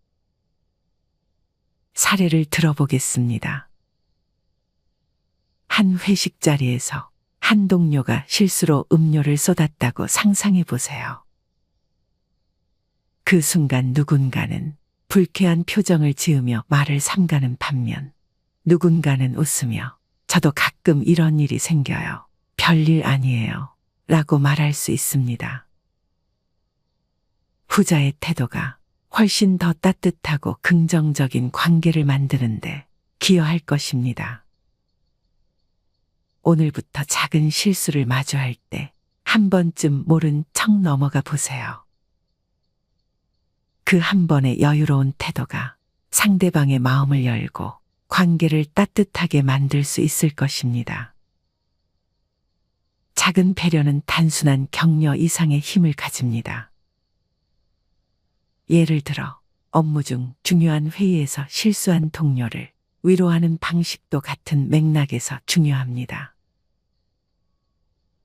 사례를 들어보겠습니다. 한 회식 자리에서 한 동료가 실수로 음료를 쏟았다고 상상해 보세요. 그 순간 누군가는 불쾌한 표정을 지으며 말을 삼가는 반면 누군가는 웃으며 저도 가끔 이런 일이 생겨요. 별일 아니에요. 라고 말할 수 있습니다. 후자의 태도가 훨씬 더 따뜻하고 긍정적인 관계를 만드는데 기여할 것입니다. 오늘부터 작은 실수를 마주할 때 한 번쯤 모른 척 넘어가 보세요. 그 한 번의 여유로운 태도가 상대방의 마음을 열고 관계를 따뜻하게 만들 수 있을 것입니다. 작은 배려는 단순한 격려 이상의 힘을 가집니다. 예를 들어 업무 중 중요한 회의에서 실수한 동료를 위로하는 방식도 같은 맥락에서 중요합니다.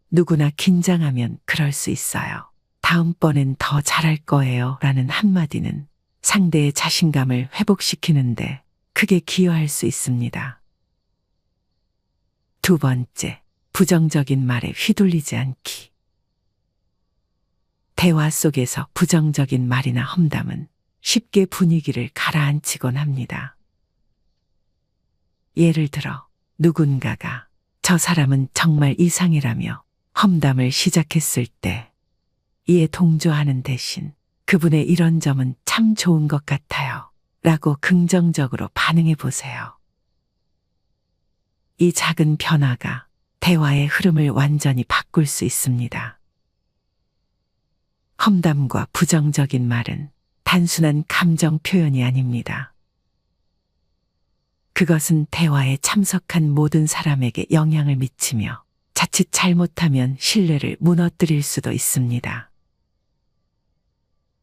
누구나 긴장하면 그럴 수 있어요. 다음번엔 더 잘할 거예요. 라는 한마디는 상대의 자신감을 회복시키는데 크게 기여할 수 있습니다. 두 번째, 부정적인 말에 휘둘리지 않기. 대화 속에서 부정적인 말이나 험담은 쉽게 분위기를 가라앉히곤 합니다. 예를 들어 누군가가 저 사람은 정말 이상이라며 험담을 시작했을 때 이에 동조하는 대신 그분의 이런 점은 참 좋은 것 같아요. 라고 긍정적으로 반응해 보세요. 이 작은 변화가 대화의 흐름을 완전히 바꿀 수 있습니다. 험담과 부정적인 말은 단순한 감정 표현이 아닙니다. 그것은 대화에 참석한 모든 사람에게 영향을 미치며 자칫 잘못하면 신뢰를 무너뜨릴 수도 있습니다.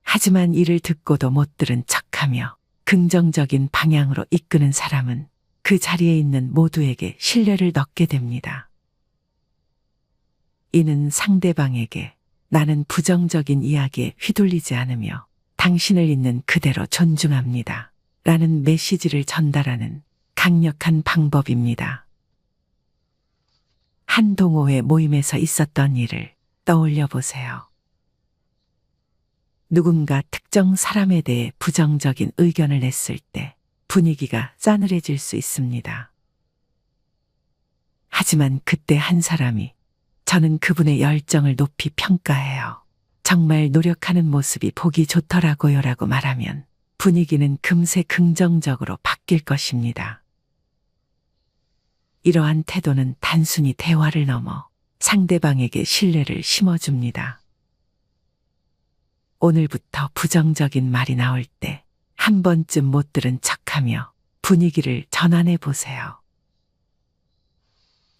하지만 이를 듣고도 못 들은 척하며 긍정적인 방향으로 이끄는 사람은 그 자리에 있는 모두에게 신뢰를 얻게 됩니다. 이는 상대방에게 나는 부정적인 이야기에 휘둘리지 않으며 당신을 있는 그대로 존중합니다. 라는 메시지를 전달하는 강력한 방법입니다. 한 동호회 모임에서 있었던 일을 떠올려 보세요. 누군가 특정 사람에 대해 부정적인 의견을 냈을 때 분위기가 싸늘해질 수 있습니다. 하지만 그때 한 사람이 저는 그분의 열정을 높이 평가해요. 정말 노력하는 모습이 보기 좋더라고요 라고 말하면 분위기는 금세 긍정적으로 바뀔 것입니다. 이러한 태도는 단순히 대화를 넘어 상대방에게 신뢰를 심어줍니다. 오늘부터 부정적인 말이 나올 때 한 번쯤 못 들은 척하며 분위기를 전환해 보세요.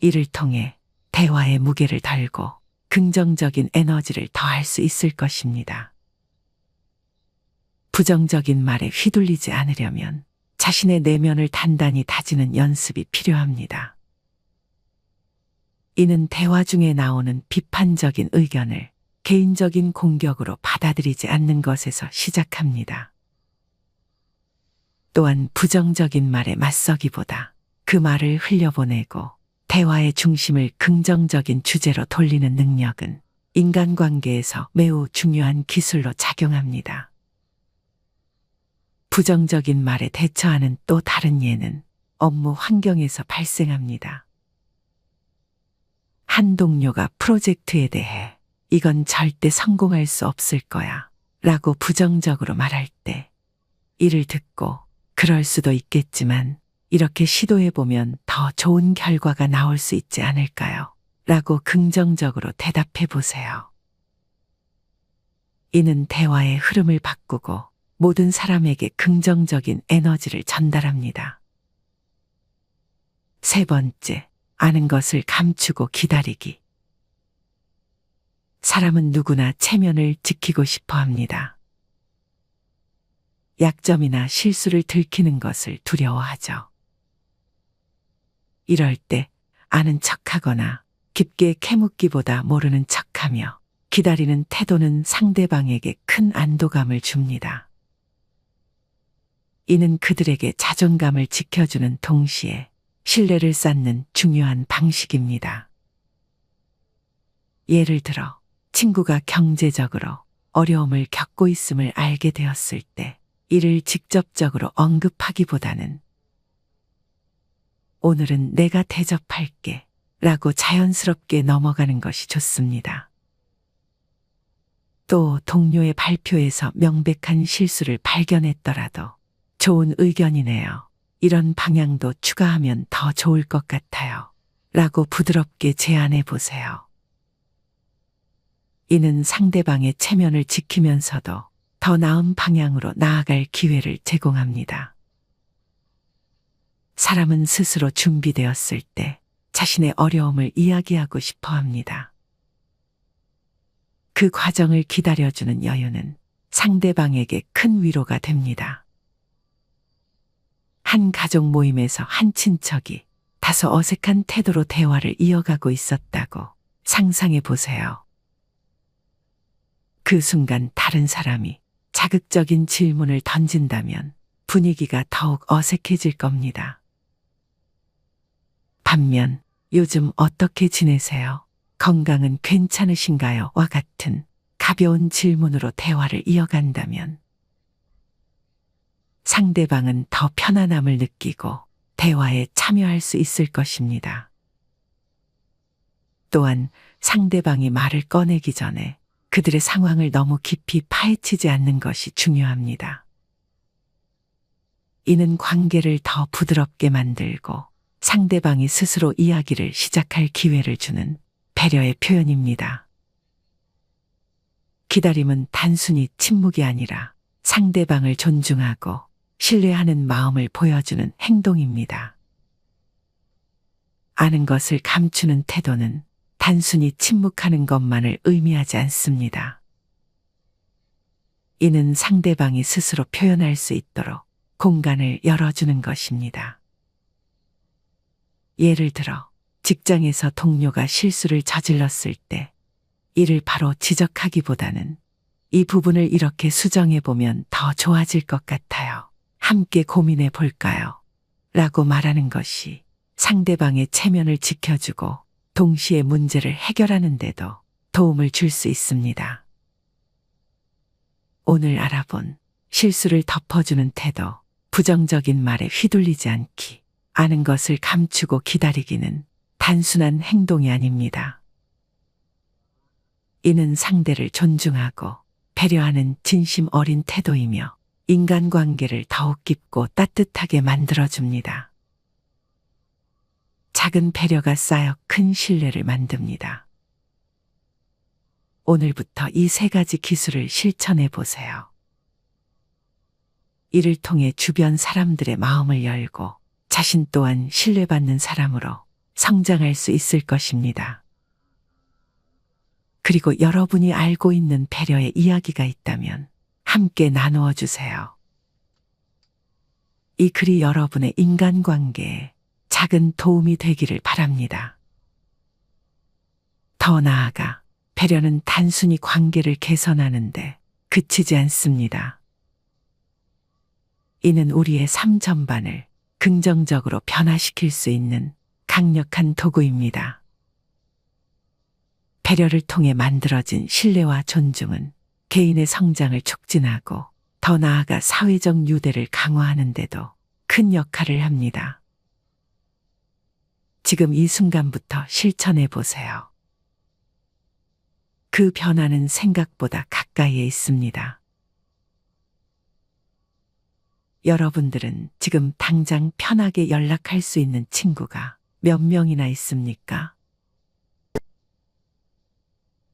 이를 통해 대화의 무게를 덜고 긍정적인 에너지를 더할 수 있을 것입니다. 부정적인 말에 휘둘리지 않으려면 자신의 내면을 단단히 다지는 연습이 필요합니다. 이는 대화 중에 나오는 비판적인 의견을 개인적인 공격으로 받아들이지 않는 것에서 시작합니다. 또한 부정적인 말에 맞서기보다 그 말을 흘려보내고 대화의 중심을 긍정적인 주제로 돌리는 능력은 인간관계에서 매우 중요한 기술로 작용합니다. 부정적인 말에 대처하는 또 다른 예는 업무 환경에서 발생합니다. 한 동료가 프로젝트에 대해 이건 절대 성공할 수 없을 거야 라고 부정적으로 말할 때 이를 듣고 그럴 수도 있겠지만 이렇게 시도해보면 더 좋은 결과가 나올 수 있지 않을까요? 라고 긍정적으로 대답해 보세요. 이는 대화의 흐름을 바꾸고 모든 사람에게 긍정적인 에너지를 전달합니다. 세 번째, 아는 것을 감추고 기다리기. 사람은 누구나 체면을 지키고 싶어 합니다. 약점이나 실수를 들키는 것을 두려워하죠. 이럴 때 아는 척하거나 깊게 캐묻기보다 모르는 척하며 기다리는 태도는 상대방에게 큰 안도감을 줍니다. 이는 그들에게 자존감을 지켜주는 동시에 신뢰를 쌓는 중요한 방식입니다. 예를 들어 친구가 경제적으로 어려움을 겪고 있음을 알게 되었을 때 이를 직접적으로 언급하기보다는 오늘은 내가 대접할게 라고 자연스럽게 넘어가는 것이 좋습니다. 또 동료의 발표에서 명백한 실수를 발견했더라도 좋은 의견이네요. 이런 방향도 추가하면 더 좋을 것 같아요. 라고 부드럽게 제안해 보세요. 이는 상대방의 체면을 지키면서도 더 나은 방향으로 나아갈 기회를 제공합니다. 사람은 스스로 준비되었을 때 자신의 어려움을 이야기하고 싶어 합니다. 그 과정을 기다려주는 여유는 상대방에게 큰 위로가 됩니다. 한 가족 모임에서 한 친척이 다소 어색한 태도로 대화를 이어가고 있었다고 상상해 보세요. 그 순간 다른 사람이 자극적인 질문을 던진다면 분위기가 더욱 어색해질 겁니다. 반면 요즘 어떻게 지내세요? 건강은 괜찮으신가요? 와 같은 가벼운 질문으로 대화를 이어간다면 상대방은 더 편안함을 느끼고 대화에 참여할 수 있을 것입니다. 또한 상대방이 말을 꺼내기 전에 그들의 상황을 너무 깊이 파헤치지 않는 것이 중요합니다. 이는 관계를 더 부드럽게 만들고 상대방이 스스로 이야기를 시작할 기회를 주는 배려의 표현입니다. 기다림은 단순히 침묵이 아니라 상대방을 존중하고 신뢰하는 마음을 보여주는 행동입니다. 아는 것을 감추는 태도는 단순히 침묵하는 것만을 의미하지 않습니다. 이는 상대방이 스스로 표현할 수 있도록 공간을 열어주는 것입니다. 예를 들어 직장에서 동료가 실수를 저질렀을 때 이를 바로 지적하기보다는 이 부분을 이렇게 수정해 보면 더 좋아질 것 같아요. 함께 고민해 볼까요? 라고 말하는 것이 상대방의 체면을 지켜주고 동시에 문제를 해결하는 데도 도움을 줄 수 있습니다. 오늘 알아본 실수를 덮어주는 태도, 부정적인 말에 휘둘리지 않기, 아는 것을 감추고 기다리기는 단순한 행동이 아닙니다. 이는 상대를 존중하고 배려하는 진심 어린 태도이며 인간관계를 더욱 깊고 따뜻하게 만들어줍니다. 작은 배려가 쌓여 큰 신뢰를 만듭니다. 오늘부터 이 세 가지 기술을 실천해 보세요. 이를 통해 주변 사람들의 마음을 열고 자신 또한 신뢰받는 사람으로 성장할 수 있을 것입니다. 그리고 여러분이 알고 있는 배려의 이야기가 있다면 함께 나누어 주세요. 이 글이 여러분의 인간관계에 작은 도움이 되기를 바랍니다. 더 나아가 배려는 단순히 관계를 개선하는데 그치지 않습니다. 이는 우리의 삶 전반을 긍정적으로 변화시킬 수 있는 강력한 도구입니다. 배려를 통해 만들어진 신뢰와 존중은 개인의 성장을 촉진하고 더 나아가 사회적 유대를 강화하는 데도 큰 역할을 합니다. 지금 이 순간부터 실천해 보세요. 그 변화는 생각보다 가까이에 있습니다. 여러분들은 지금 당장 편하게 연락할 수 있는 친구가 몇 명이나 있습니까?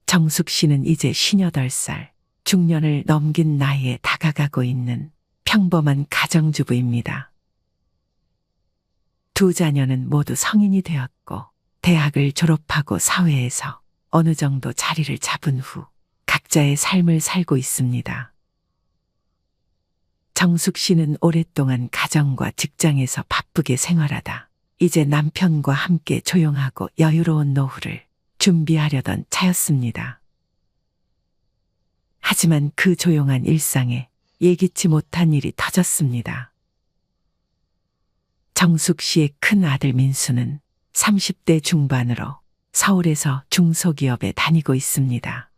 정숙 씨는 이제 58살, 중년을 넘긴 나이에 다가가고 있는 평범한 가정주부입니다. 두 자녀는 모두 성인이 되었고 대학을 졸업하고 사회에서 어느 정도 자리를 잡은 후 각자의 삶을 살고 있습니다. 정숙 씨는 오랫동안 가정과 직장에서 바쁘게 생활하다 이제 남편과 함께 조용하고 여유로운 노후를 준비하려던 차였습니다. 하지만 그 조용한 일상에 예기치 못한 일이 터졌습니다. 정숙 씨의 큰 아들 민수는 30대 중반으로 서울에서 중소기업에 다니고 있습니다.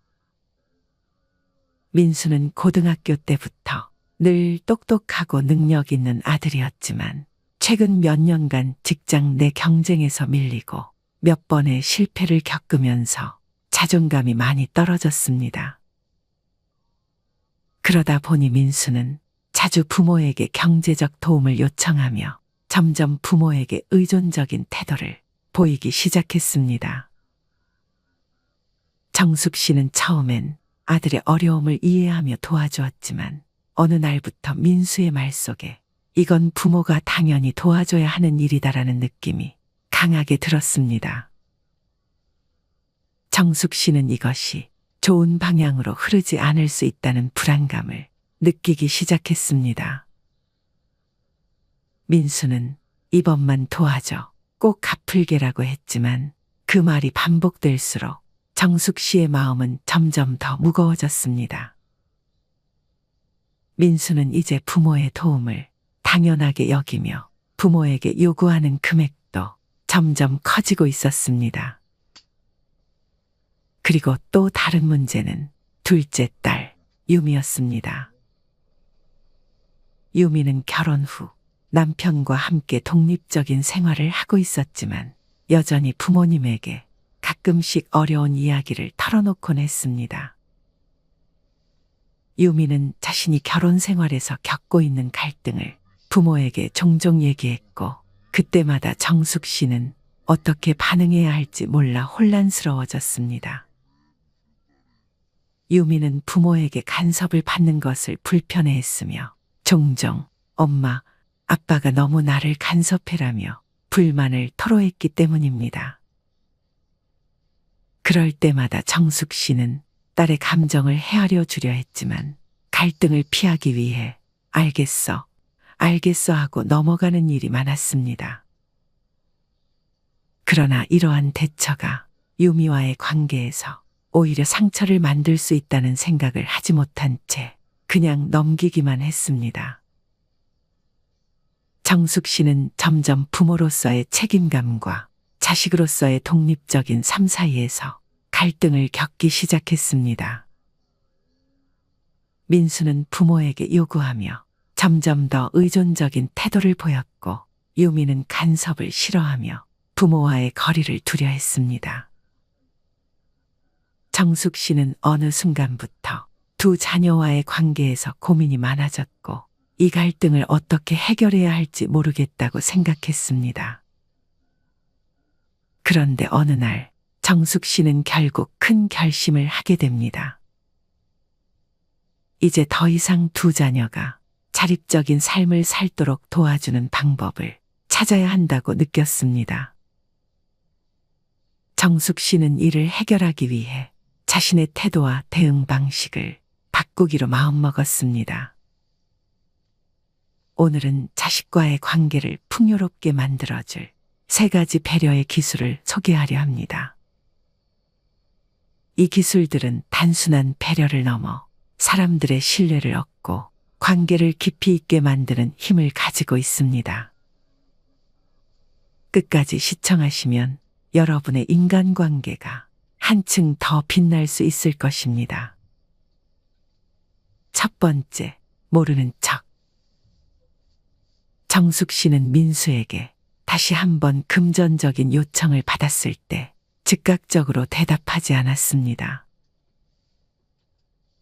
민수는 고등학교 때부터 늘 똑똑하고 능력 있는 아들이었지만 최근 몇 년간 직장 내 경쟁에서 밀리고 몇 번의 실패를 겪으면서 자존감이 많이 떨어졌습니다. 그러다 보니 민수는 자주 부모에게 경제적 도움을 요청하며 점점 부모에게 의존적인 태도를 보이기 시작했습니다. 정숙 씨는 처음엔 아들의 어려움을 이해하며 도와주었지만 어느 날부터 민수의 말 속에 이건 부모가 당연히 도와줘야 하는 일이다라는 느낌이 강하게 들었습니다. 정숙 씨는 이것이 좋은 방향으로 흐르지 않을 수 있다는 불안감을 느끼기 시작했습니다. 민수는 이번만 도와줘, 꼭 갚을게라고 했지만 그 말이 반복될수록 정숙 씨의 마음은 점점 더 무거워졌습니다. 민수는 이제 부모의 도움을 당연하게 여기며 부모에게 요구하는 금액도 점점 커지고 있었습니다. 그리고 또 다른 문제는 둘째 딸 유미였습니다. 유미는 결혼 후 남편과 함께 독립적인 생활을 하고 있었지만 여전히 부모님에게 가끔씩 어려운 이야기를 털어놓곤 했습니다. 유미는 자신이 결혼 생활에서 겪고 있는 갈등을 부모에게 종종 얘기했고 그때마다 정숙 씨는 어떻게 반응해야 할지 몰라 혼란스러워졌습니다. 유미는 부모에게 간섭을 받는 것을 불편해했으며 종종 엄마, 아빠가 너무 나를 간섭해라며 불만을 토로했기 때문입니다. 그럴 때마다 정숙 씨는 딸의 감정을 헤아려 주려 했지만 갈등을 피하기 위해 알겠어, 알겠어 하고 넘어가는 일이 많았습니다. 그러나 이러한 대처가 유미와의 관계에서 오히려 상처를 만들 수 있다는 생각을 하지 못한 채 그냥 넘기기만 했습니다. 정숙 씨는 점점 부모로서의 책임감과 자식으로서의 독립적인 삶 사이에서 갈등을 겪기 시작했습니다. 민수는 부모에게 요구하며 점점 더 의존적인 태도를 보였고, 유미는 간섭을 싫어하며 부모와의 거리를 두려 했습니다. 정숙 씨는 어느 순간부터 두 자녀와의 관계에서 고민이 많아졌고, 이 갈등을 어떻게 해결해야 할지 모르겠다고 생각했습니다. 그런데 어느 날 정숙 씨는 결국 큰 결심을 하게 됩니다. 이제 더 이상 두 자녀가 자립적인 삶을 살도록 도와주는 방법을 찾아야 한다고 느꼈습니다. 정숙 씨는 이를 해결하기 위해 자신의 태도와 대응 방식을 바꾸기로 마음먹었습니다. 오늘은 자식과의 관계를 풍요롭게 만들어줄 3가지 배려의 기술을 소개하려 합니다. 이 기술들은 단순한 배려를 넘어 사람들의 신뢰를 얻고 관계를 깊이 있게 만드는 힘을 가지고 있습니다. 끝까지 시청하시면 여러분의 인간관계가 한층 더 빛날 수 있을 것입니다. 첫 번째, 모르는 척. 정숙 씨는 민수에게 다시 한번 금전적인 요청을 받았을 때 즉각적으로 대답하지 않았습니다.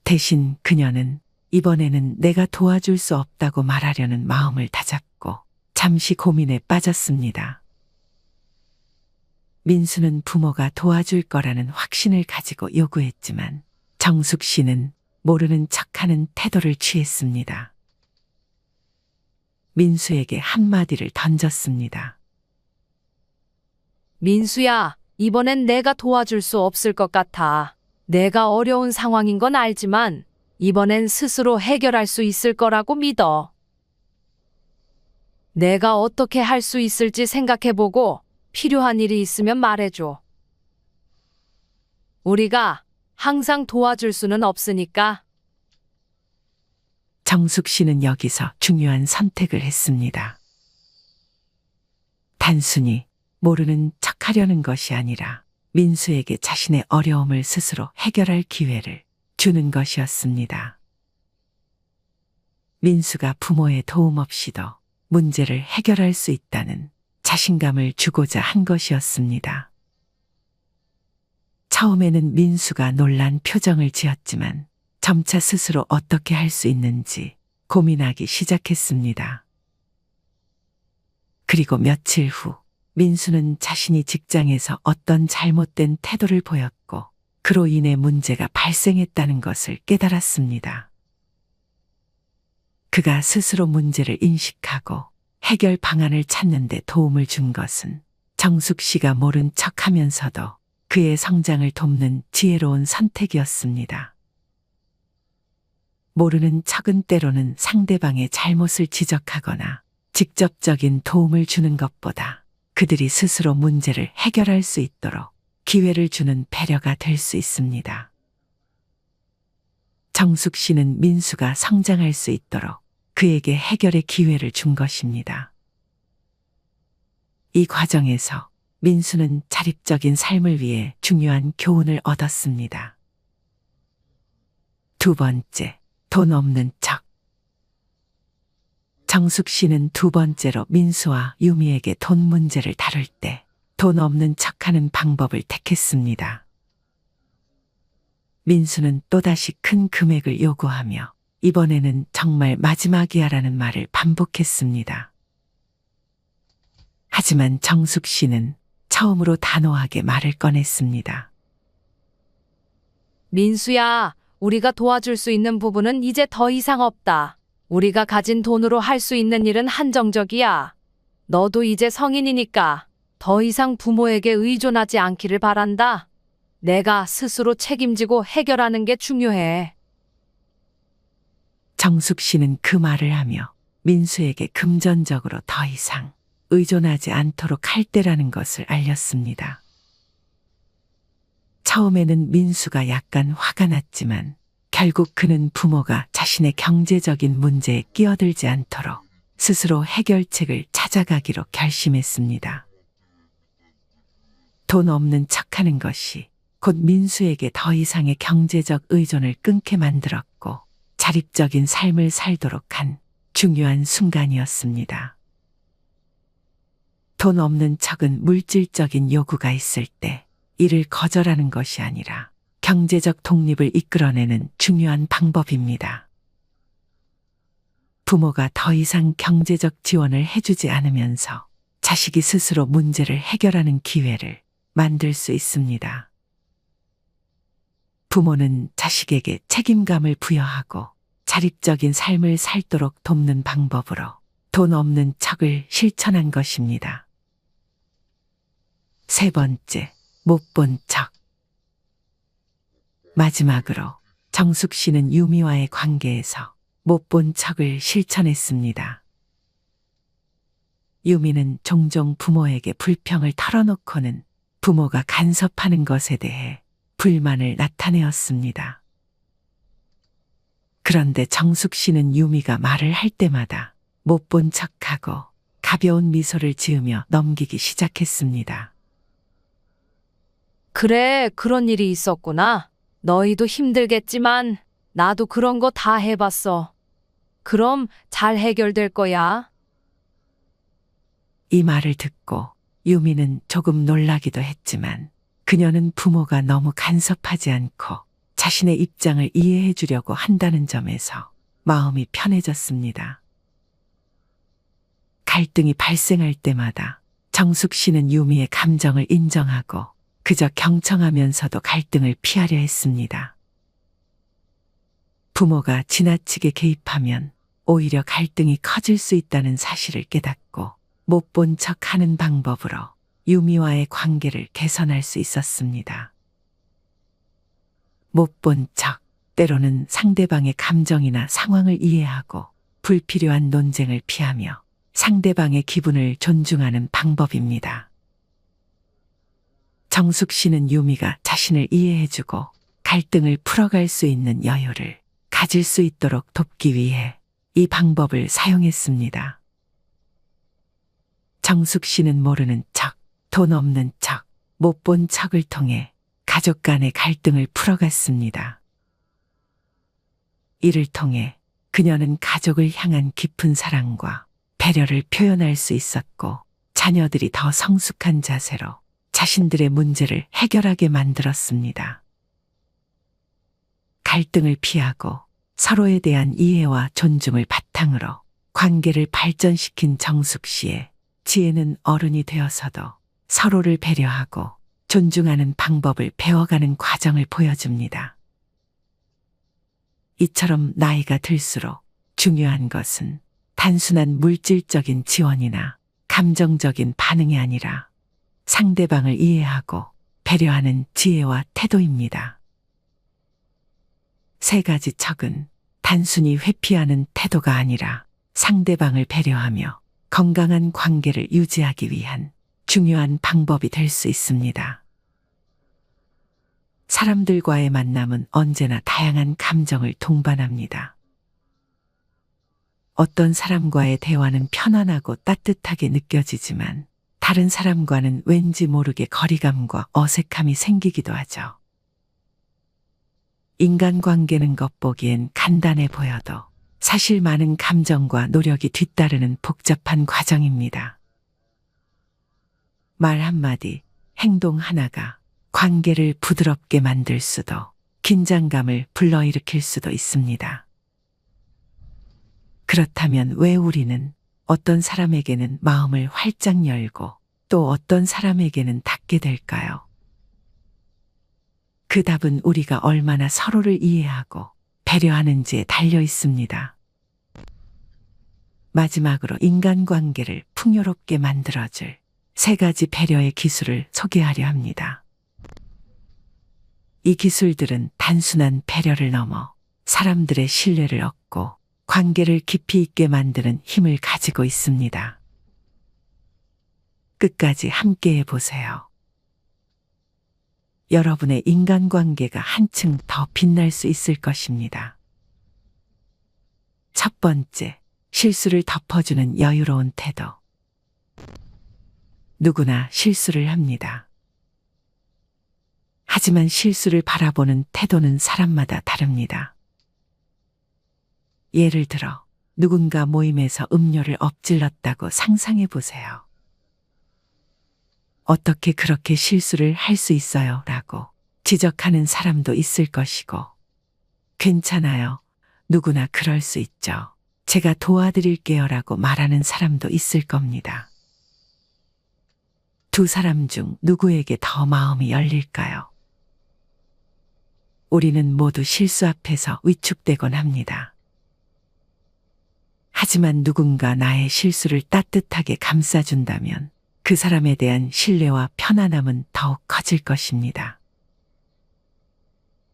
대신 그녀는 이번에는 내가 도와줄 수 없다고 말하려는 마음을 다잡고 잠시 고민에 빠졌습니다. 민수는 부모가 도와줄 거라는 확신을 가지고 요구했지만 정숙 씨는 모르는 척하는 태도를 취했습니다. 민수에게 한마디를 던졌습니다. 민수야, 이번엔 내가 도와줄 수 없을 것 같아. 내가 어려운 상황인 건 알지만 이번엔 스스로 해결할 수 있을 거라고 믿어. 내가 어떻게 할 수 있을지 생각해보고 필요한 일이 있으면 말해줘. 우리가 항상 도와줄 수는 없으니까. 정숙 씨는 여기서 중요한 선택을 했습니다. 단순히 모르는 척하려는 것이 아니라 민수에게 자신의 어려움을 스스로 해결할 기회를 주는 것이었습니다. 민수가 부모의 도움 없이도 문제를 해결할 수 있다는 자신감을 주고자 한 것이었습니다. 처음에는 민수가 놀란 표정을 지었지만 점차 스스로 어떻게 할 수 있는지 고민하기 시작했습니다. 그리고 며칠 후 민수는 자신이 직장에서 어떤 잘못된 태도를 보였고 그로 인해 문제가 발생했다는 것을 깨달았습니다. 그가 스스로 문제를 인식하고 해결 방안을 찾는 데 도움을 준 것은 정숙 씨가 모른 척하면서도 그의 성장을 돕는 지혜로운 선택이었습니다. 모르는 척은 때로는 상대방의 잘못을 지적하거나 직접적인 도움을 주는 것보다 그들이 스스로 문제를 해결할 수 있도록 기회를 주는 배려가 될 수 있습니다. 정숙 씨는 민수가 성장할 수 있도록 그에게 해결의 기회를 준 것입니다. 이 과정에서 민수는 자립적인 삶을 위해 중요한 교훈을 얻었습니다. 두 번째, 돈 없는 척. 정숙 씨는 두 번째로 민수와 유미에게 돈 문제를 다룰 때 돈 없는 척하는 방법을 택했습니다. 민수는 또다시 큰 금액을 요구하며 이번에는 정말 마지막이야라는 말을 반복했습니다. 하지만 정숙 씨는 처음으로 단호하게 말을 꺼냈습니다. 민수야, 우리가 도와줄 수 있는 부분은 이제 더 이상 없다. 우리가 가진 돈으로 할 수 있는 일은 한정적이야. 너도 이제 성인이니까 더 이상 부모에게 의존하지 않기를 바란다. 내가 스스로 책임지고 해결하는 게 중요해. 정숙 씨는 그 말을 하며 민수에게 금전적으로 더 이상 의존하지 않도록 할 때라는 것을 알렸습니다. 처음에는 민수가 약간 화가 났지만 결국 그는 부모가 자신의 경제적인 문제에 끼어들지 않도록 스스로 해결책을 찾아가기로 결심했습니다. 돈 없는 척하는 것이 곧 민수에게 더 이상의 경제적 의존을 끊게 만들었고 자립적인 삶을 살도록 한 중요한 순간이었습니다. 돈 없는 척은 물질적인 요구가 있을 때 이를 거절하는 것이 아니라 경제적 독립을 이끌어내는 중요한 방법입니다. 부모가 더 이상 경제적 지원을 해주지 않으면서 자식이 스스로 문제를 해결하는 기회를 만들 수 있습니다. 부모는 자식에게 책임감을 부여하고 자립적인 삶을 살도록 돕는 방법으로 돈 없는 척을 실천한 것입니다. 세 번째, 못 본 척. 마지막으로 정숙 씨는 유미와의 관계에서 못 본 척을 실천했습니다. 유미는 종종 부모에게 불평을 털어놓고는 부모가 간섭하는 것에 대해 불만을 나타내었습니다. 그런데 정숙 씨는 유미가 말을 할 때마다 못 본 척하고 가벼운 미소를 지으며 넘기기 시작했습니다. 그래, 그런 일이 있었구나. 너희도 힘들겠지만 나도 그런 거 다 해봤어. 그럼 잘 해결될 거야. 이 말을 듣고 유미는 조금 놀라기도 했지만 그녀는 부모가 너무 간섭하지 않고 자신의 입장을 이해해 주려고 한다는 점에서 마음이 편해졌습니다. 갈등이 발생할 때마다 정숙 씨는 유미의 감정을 인정하고 그저 경청하면서도 갈등을 피하려 했습니다. 부모가 지나치게 개입하면 오히려 갈등이 커질 수 있다는 사실을 깨닫고 못 본 척하는 방법으로 유미와의 관계를 개선할 수 있었습니다. 못 본 척, 때로는 상대방의 감정이나 상황을 이해하고 불필요한 논쟁을 피하며 상대방의 기분을 존중하는 방법입니다. 정숙 씨는 유미가 자신을 이해해주고 갈등을 풀어갈 수 있는 여유를 가질 수 있도록 돕기 위해 이 방법을 사용했습니다. 정숙 씨는 모르는 척, 돈 없는 척, 못 본 척을 통해 가족 간의 갈등을 풀어갔습니다. 이를 통해 그녀는 가족을 향한 깊은 사랑과 배려를 표현할 수 있었고 자녀들이 더 성숙한 자세로 자신들의 문제를 해결하게 만들었습니다. 갈등을 피하고 서로에 대한 이해와 존중을 바탕으로 관계를 발전시킨 정숙 씨의 지혜는 어른이 되어서도 서로를 배려하고 존중하는 방법을 배워가는 과정을 보여줍니다. 이처럼 나이가 들수록 중요한 것은 단순한 물질적인 지원이나 감정적인 반응이 아니라 상대방을 이해하고 배려하는 지혜와 태도입니다. 세 가지 척은 단순히 회피하는 태도가 아니라 상대방을 배려하며 건강한 관계를 유지하기 위한 중요한 방법이 될 수 있습니다. 사람들과의 만남은 언제나 다양한 감정을 동반합니다. 어떤 사람과의 대화는 편안하고 따뜻하게 느껴지지만 다른 사람과는 왠지 모르게 거리감과 어색함이 생기기도 하죠. 인간관계는 겉보기엔 간단해 보여도 사실 많은 감정과 노력이 뒤따르는 복잡한 과정입니다. 말 한마디, 행동 하나가 관계를 부드럽게 만들 수도 긴장감을 불러일으킬 수도 있습니다. 그렇다면 왜 우리는 어떤 사람에게는 마음을 활짝 열고 또 어떤 사람에게는 닫게 될까요? 그 답은 우리가 얼마나 서로를 이해하고 배려하는지에 달려 있습니다. 마지막으로 인간관계를 풍요롭게 만들어줄 세 가지 배려의 기술을 소개하려 합니다. 이 기술들은 단순한 배려를 넘어 사람들의 신뢰를 얻고 관계를 깊이 있게 만드는 힘을 가지고 있습니다. 끝까지 함께해 보세요. 여러분의 인간관계가 한층 더 빛날 수 있을 것입니다. 첫 번째, 실수를 덮어주는 여유로운 태도. 누구나 실수를 합니다. 하지만 실수를 바라보는 태도는 사람마다 다릅니다. 예를 들어, 누군가 모임에서 음료를 엎질렀다고 상상해 보세요. 어떻게 그렇게 실수를 할 수 있어요? 라고 지적하는 사람도 있을 것이고, 괜찮아요. 누구나 그럴 수 있죠. 제가 도와드릴게요. 라고 말하는 사람도 있을 겁니다. 두 사람 중 누구에게 더 마음이 열릴까요? 우리는 모두 실수 앞에서 위축되곤 합니다. 하지만 누군가 나의 실수를 따뜻하게 감싸준다면 그 사람에 대한 신뢰와 편안함은 더욱 커질 것입니다.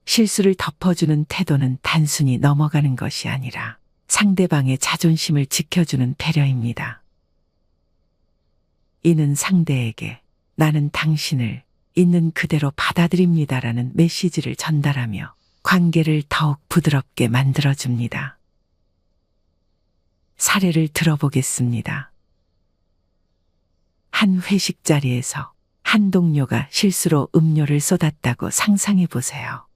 실수를 덮어주는 태도는 단순히 넘어가는 것이 아니라 상대방의 자존심을 지켜주는 배려입니다. 이는 상대에게 나는 당신을 있는 그대로 받아들입니다라는 메시지를 전달하며 관계를 더욱 부드럽게 만들어줍니다. 사례를 들어보겠습니다. 한 회식 자리에서 한 동료가 실수로 음료를 쏟았다고 상상해 보세요.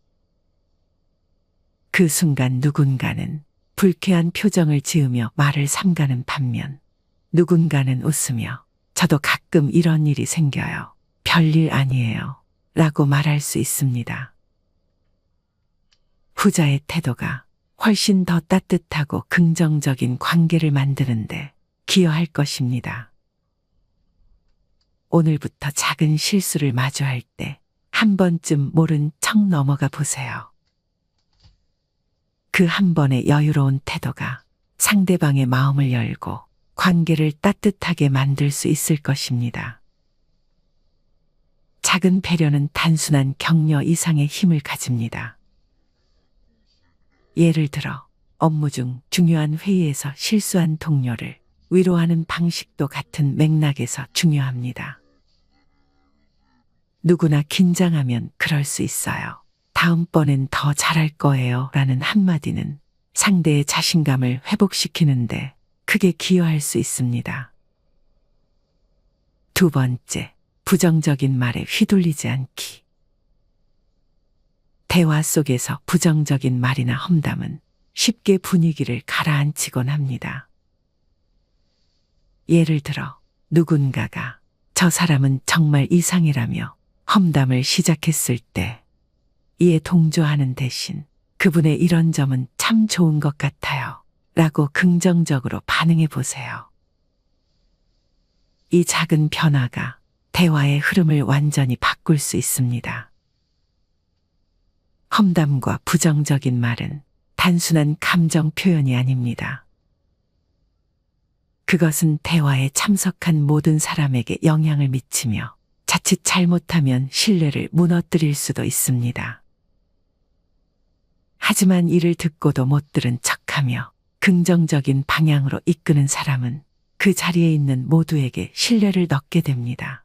그 순간 누군가는 불쾌한 표정을 지으며 말을 삼가는 반면 누군가는 웃으며 저도 가끔 이런 일이 생겨요. 별일 아니에요. 라고 말할 수 있습니다. 후자의 태도가 훨씬 더 따뜻하고 긍정적인 관계를 만드는데 기여할 것입니다. 오늘부터 작은 실수를 마주할 때 한 번쯤 모른 척 넘어가 보세요. 그 한 번의 여유로운 태도가 상대방의 마음을 열고 관계를 따뜻하게 만들 수 있을 것입니다. 작은 배려는 단순한 격려 이상의 힘을 가집니다. 예를 들어 업무 중 중요한 회의에서 실수한 동료를 위로하는 방식도 같은 맥락에서 중요합니다. 누구나 긴장하면 그럴 수 있어요. 다음번엔 더 잘할 거예요. 라는 한마디는 상대의 자신감을 회복시키는데 크게 기여할 수 있습니다. 두 번째, 부정적인 말에 휘둘리지 않기. 대화 속에서 부정적인 말이나 험담은 쉽게 분위기를 가라앉히곤 합니다. 예를 들어 누군가가 저 사람은 정말 이상이라며 험담을 시작했을 때 이에 동조하는 대신 그분의 이런 점은 참 좋은 것 같아요. 라고 긍정적으로 반응해 보세요. 이 작은 변화가 대화의 흐름을 완전히 바꿀 수 있습니다. 험담과 부정적인 말은 단순한 감정 표현이 아닙니다. 그것은 대화에 참석한 모든 사람에게 영향을 미치며 자칫 잘못하면 신뢰를 무너뜨릴 수도 있습니다. 하지만 이를 듣고도 못 들은 척하며 긍정적인 방향으로 이끄는 사람은 그 자리에 있는 모두에게 신뢰를 얻게 됩니다.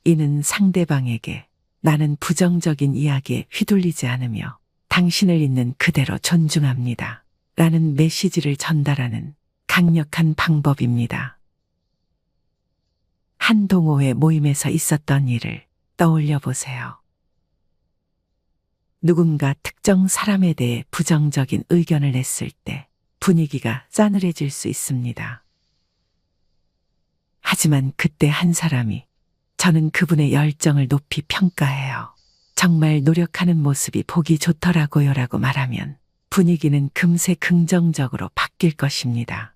이는 상대방에게 나는 부정적인 이야기에 휘둘리지 않으며 당신을 있는 그대로 존중합니다. 라는 메시지를 전달하는 강력한 방법입니다. 한 동호회 모임에서 있었던 일을 떠올려 보세요. 누군가 특정 사람에 대해 부정적인 의견을 냈을 때 분위기가 싸늘해질 수 있습니다. 하지만 그때 한 사람이 저는 그분의 열정을 높이 평가해요. 정말 노력하는 모습이 보기 좋더라고요. 라고 말하면 분위기는 금세 긍정적으로 바뀔 것입니다.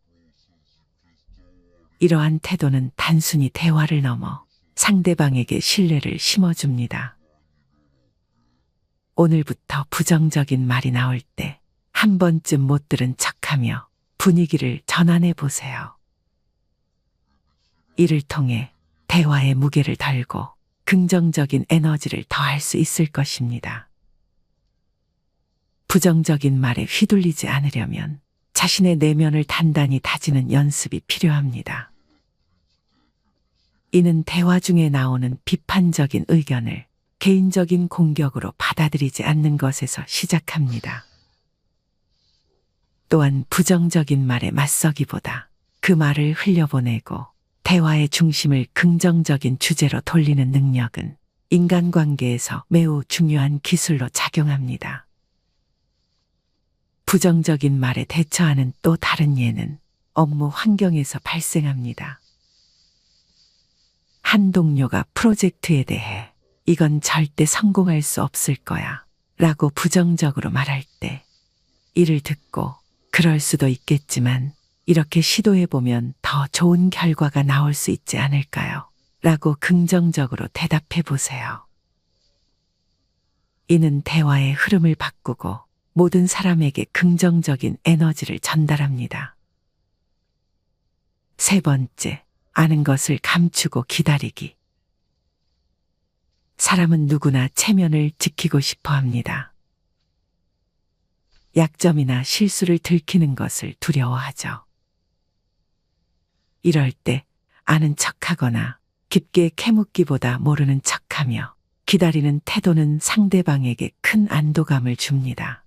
이러한 태도는 단순히 대화를 넘어 상대방에게 신뢰를 심어줍니다. 오늘부터 부정적인 말이 나올 때 한 번쯤 못 들은 척하며 분위기를 전환해 보세요. 이를 통해 대화의 무게를 덜고 긍정적인 에너지를 더할 수 있을 것입니다. 부정적인 말에 휘둘리지 않으려면 자신의 내면을 단단히 다지는 연습이 필요합니다. 이는 대화 중에 나오는 비판적인 의견을 개인적인 공격으로 받아들이지 않는 것에서 시작합니다. 또한 부정적인 말에 맞서기보다 그 말을 흘려보내고 대화의 중심을 긍정적인 주제로 돌리는 능력은 인간관계에서 매우 중요한 기술로 작용합니다. 부정적인 말에 대처하는 또 다른 예는 업무 환경에서 발생합니다. 한 동료가 프로젝트에 대해 이건 절대 성공할 수 없을 거야 라고 부정적으로 말할 때 이를 듣고 그럴 수도 있겠지만 이렇게 시도해보면 더 좋은 결과가 나올 수 있지 않을까요? 라고 긍정적으로 대답해 보세요. 이는 대화의 흐름을 바꾸고 모든 사람에게 긍정적인 에너지를 전달합니다. 세 번째, 아는 것을 감추고 기다리기. 사람은 누구나 체면을 지키고 싶어 합니다. 약점이나 실수를 들키는 것을 두려워하죠. 이럴 때 아는 척하거나 깊게 캐묻기보다 모르는 척하며 기다리는 태도는 상대방에게 큰 안도감을 줍니다.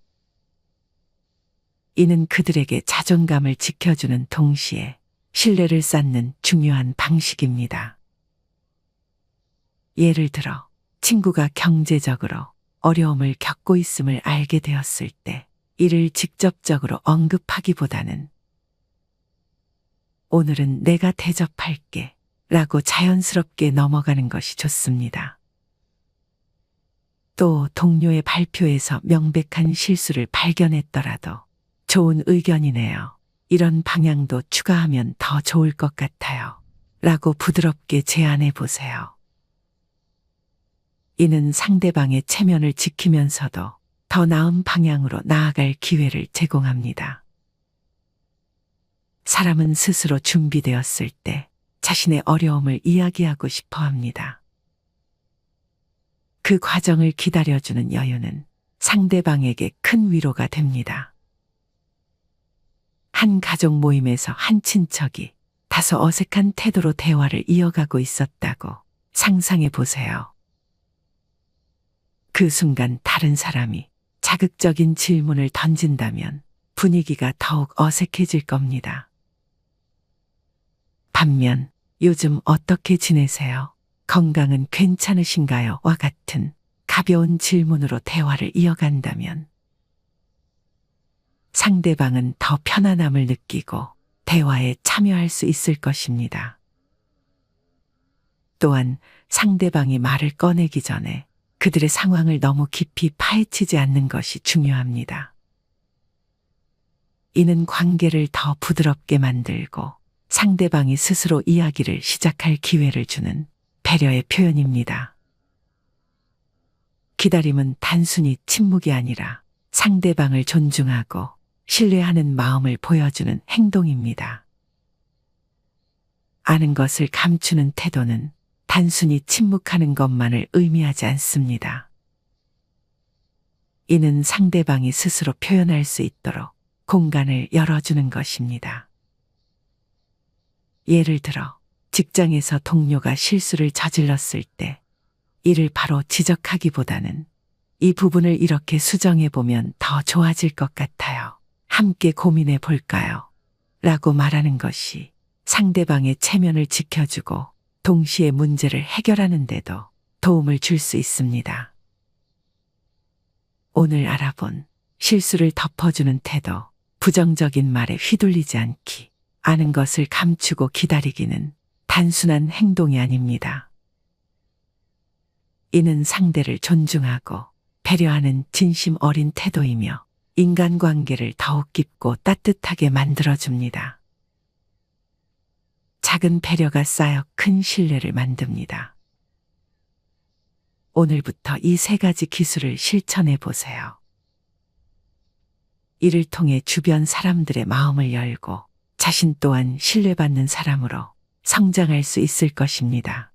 이는 그들에게 자존감을 지켜주는 동시에 신뢰를 쌓는 중요한 방식입니다. 예를 들어 친구가 경제적으로 어려움을 겪고 있음을 알게 되었을 때 이를 직접적으로 언급하기보다는 오늘은 내가 대접할게 라고 자연스럽게 넘어가는 것이 좋습니다. 또 동료의 발표에서 명백한 실수를 발견했더라도 좋은 의견이네요. 이런 방향도 추가하면 더 좋을 것 같아요. 라고 부드럽게 제안해 보세요. 이는 상대방의 체면을 지키면서도 더 나은 방향으로 나아갈 기회를 제공합니다. 사람은 스스로 준비되었을 때 자신의 어려움을 이야기하고 싶어 합니다. 그 과정을 기다려주는 여유는 상대방에게 큰 위로가 됩니다. 한 가족 모임에서 한 친척이 다소 어색한 태도로 대화를 이어가고 있었다고 상상해 보세요. 그 순간 다른 사람이 자극적인 질문을 던진다면 분위기가 더욱 어색해질 겁니다. 반면 요즘 어떻게 지내세요? 건강은 괜찮으신가요? 와 같은 가벼운 질문으로 대화를 이어간다면 상대방은 더 편안함을 느끼고 대화에 참여할 수 있을 것입니다. 또한 상대방이 말을 꺼내기 전에 그들의 상황을 너무 깊이 파헤치지 않는 것이 중요합니다. 이는 관계를 더 부드럽게 만들고 상대방이 스스로 이야기를 시작할 기회를 주는 배려의 표현입니다. 기다림은 단순히 침묵이 아니라 상대방을 존중하고 신뢰하는 마음을 보여주는 행동입니다. 아는 것을 감추는 태도는 단순히 침묵하는 것만을 의미하지 않습니다. 이는 상대방이 스스로 표현할 수 있도록 공간을 열어주는 것입니다. 예를 들어 직장에서 동료가 실수를 저질렀을 때 이를 바로 지적하기보다는 이 부분을 이렇게 수정해 보면 더 좋아질 것 같아요. 함께 고민해 볼까요? 라고 말하는 것이 상대방의 체면을 지켜주고 동시에 문제를 해결하는 데도 도움을 줄 수 있습니다. 오늘 알아본 실수를 덮어주는 태도, 부정적인 말에 휘둘리지 않기, 아는 것을 감추고 기다리기는 단순한 행동이 아닙니다. 이는 상대를 존중하고 배려하는 진심 어린 태도이며 인간관계를 더욱 깊고 따뜻하게 만들어줍니다. 작은 배려가 쌓여 큰 신뢰를 만듭니다. 오늘부터 이 세 가지 기술을 실천해 보세요. 이를 통해 주변 사람들의 마음을 열고 자신 또한 신뢰받는 사람으로 성장할 수 있을 것입니다.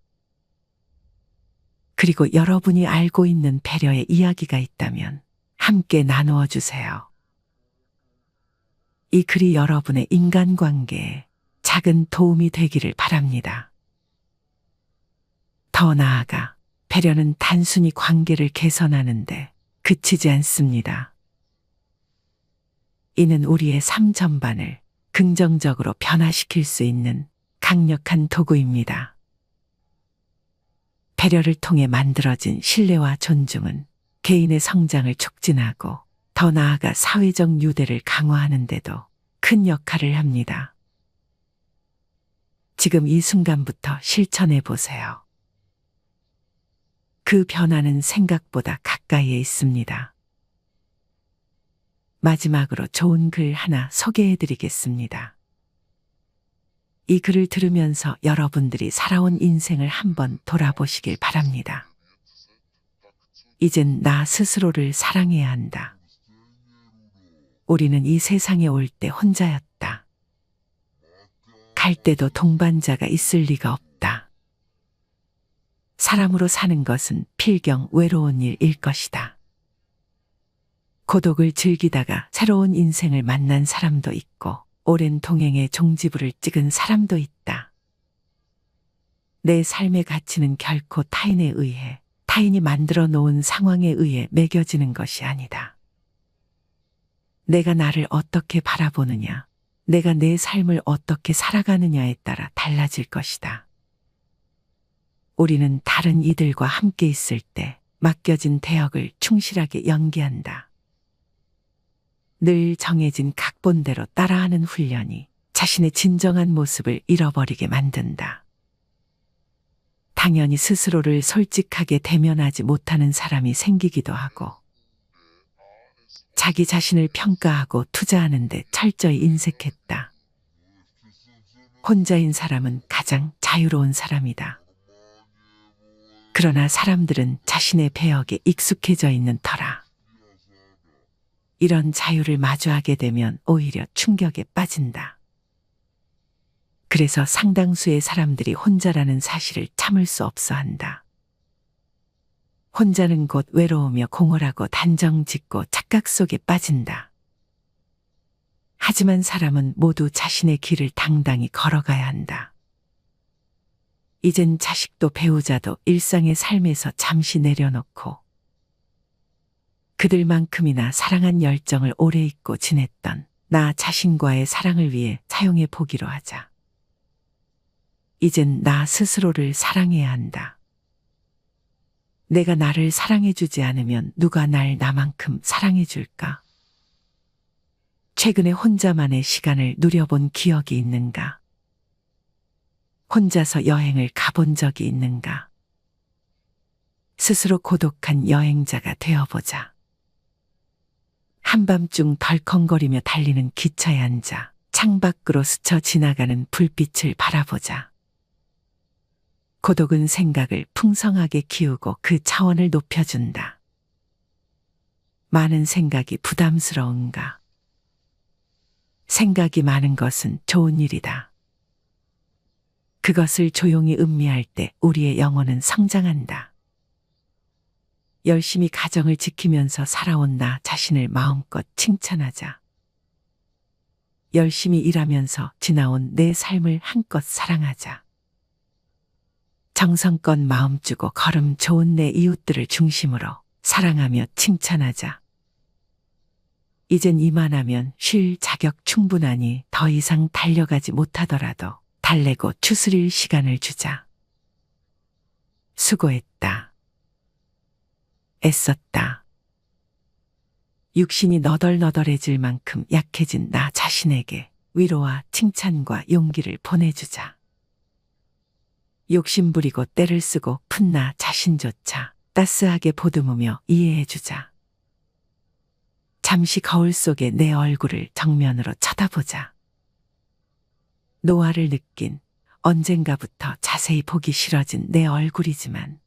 그리고 여러분이 알고 있는 배려의 이야기가 있다면 함께 나누어 주세요. 이 글이 여러분의 인간관계에 작은 도움이 되기를 바랍니다. 더 나아가 배려는 단순히 관계를 개선하는데 그치지 않습니다. 이는 우리의 삶 전반을 긍정적으로 변화시킬 수 있는 강력한 도구입니다. 배려를 통해 만들어진 신뢰와 존중은 개인의 성장을 촉진하고 더 나아가 사회적 유대를 강화하는 데도 큰 역할을 합니다. 지금 이 순간부터 실천해 보세요. 그 변화는 생각보다 가까이에 있습니다. 마지막으로 좋은 글 하나 소개해 드리겠습니다. 이 글을 들으면서 여러분들이 살아온 인생을 한번 돌아보시길 바랍니다. 이젠 나 스스로를 사랑해야 한다. 우리는 이 세상에 올 때 혼자였다. 갈 때도 동반자가 있을 리가 없다. 사람으로 사는 것은 필경 외로운 일일 것이다. 고독을 즐기다가 새로운 인생을 만난 사람도 있고 오랜 동행의 종지부를 찍은 사람도 있다. 내 삶의 가치는 결코 타인에 의해, 타인이 만들어 놓은 상황에 의해 매겨지는 것이 아니다. 내가 나를 어떻게 바라보느냐, 내가 내 삶을 어떻게 살아가느냐에 따라 달라질 것이다. 우리는 다른 이들과 함께 있을 때 맡겨진 대역을 충실하게 연기한다. 늘 정해진 각본대로 따라하는 훈련이 자신의 진정한 모습을 잃어버리게 만든다. 당연히 스스로를 솔직하게 대면하지 못하는 사람이 생기기도 하고, 자기 자신을 평가하고 투자하는데 철저히 인색했다. 혼자인 사람은 가장 자유로운 사람이다. 그러나 사람들은 자신의 배역에 익숙해져 있는 터라 이런 자유를 마주하게 되면 오히려 충격에 빠진다. 그래서 상당수의 사람들이 혼자라는 사실을 참을 수 없어 한다. 혼자는 곧 외로우며 공허하고 단정 짓고 착각 속에 빠진다. 하지만 사람은 모두 자신의 길을 당당히 걸어가야 한다. 이젠 자식도 배우자도 일상의 삶에서 잠시 내려놓고 그들만큼이나 사랑한 열정을 오래 잊고 지냈던 나 자신과의 사랑을 위해 사용해 보기로 하자. 이젠 나 스스로를 사랑해야 한다. 내가 나를 사랑해주지 않으면 누가 날 나만큼 사랑해줄까? 최근에 혼자만의 시간을 누려본 기억이 있는가? 혼자서 여행을 가본 적이 있는가? 스스로 고독한 여행자가 되어보자. 한밤중 덜컹거리며 달리는 기차에 앉아 창밖으로 스쳐 지나가는 불빛을 바라보자. 고독은 생각을 풍성하게 키우고 그 차원을 높여준다. 많은 생각이 부담스러운가? 생각이 많은 것은 좋은 일이다. 그것을 조용히 음미할 때 우리의 영혼은 성장한다. 열심히 가정을 지키면서 살아온 나 자신을 마음껏 칭찬하자. 열심히 일하면서 지나온 내 삶을 한껏 사랑하자. 정성껏 마음 주고 걸음 좋은 내 이웃들을 중심으로 사랑하며 칭찬하자. 이젠 이만하면 쉴 자격 충분하니 더 이상 달려가지 못하더라도 달래고 추스릴 시간을 주자. 수고했다. 애썼다. 육신이 너덜너덜해질 만큼 약해진 나 자신에게 위로와 칭찬과 용기를 보내주자. 욕심부리고 때를 쓰고 푼 나 자신조차 따스하게 보듬으며 이해해주자. 잠시 거울 속에 내 얼굴을 정면으로 쳐다보자. 노화를 느낀 언젠가부터 자세히 보기 싫어진 내 얼굴이지만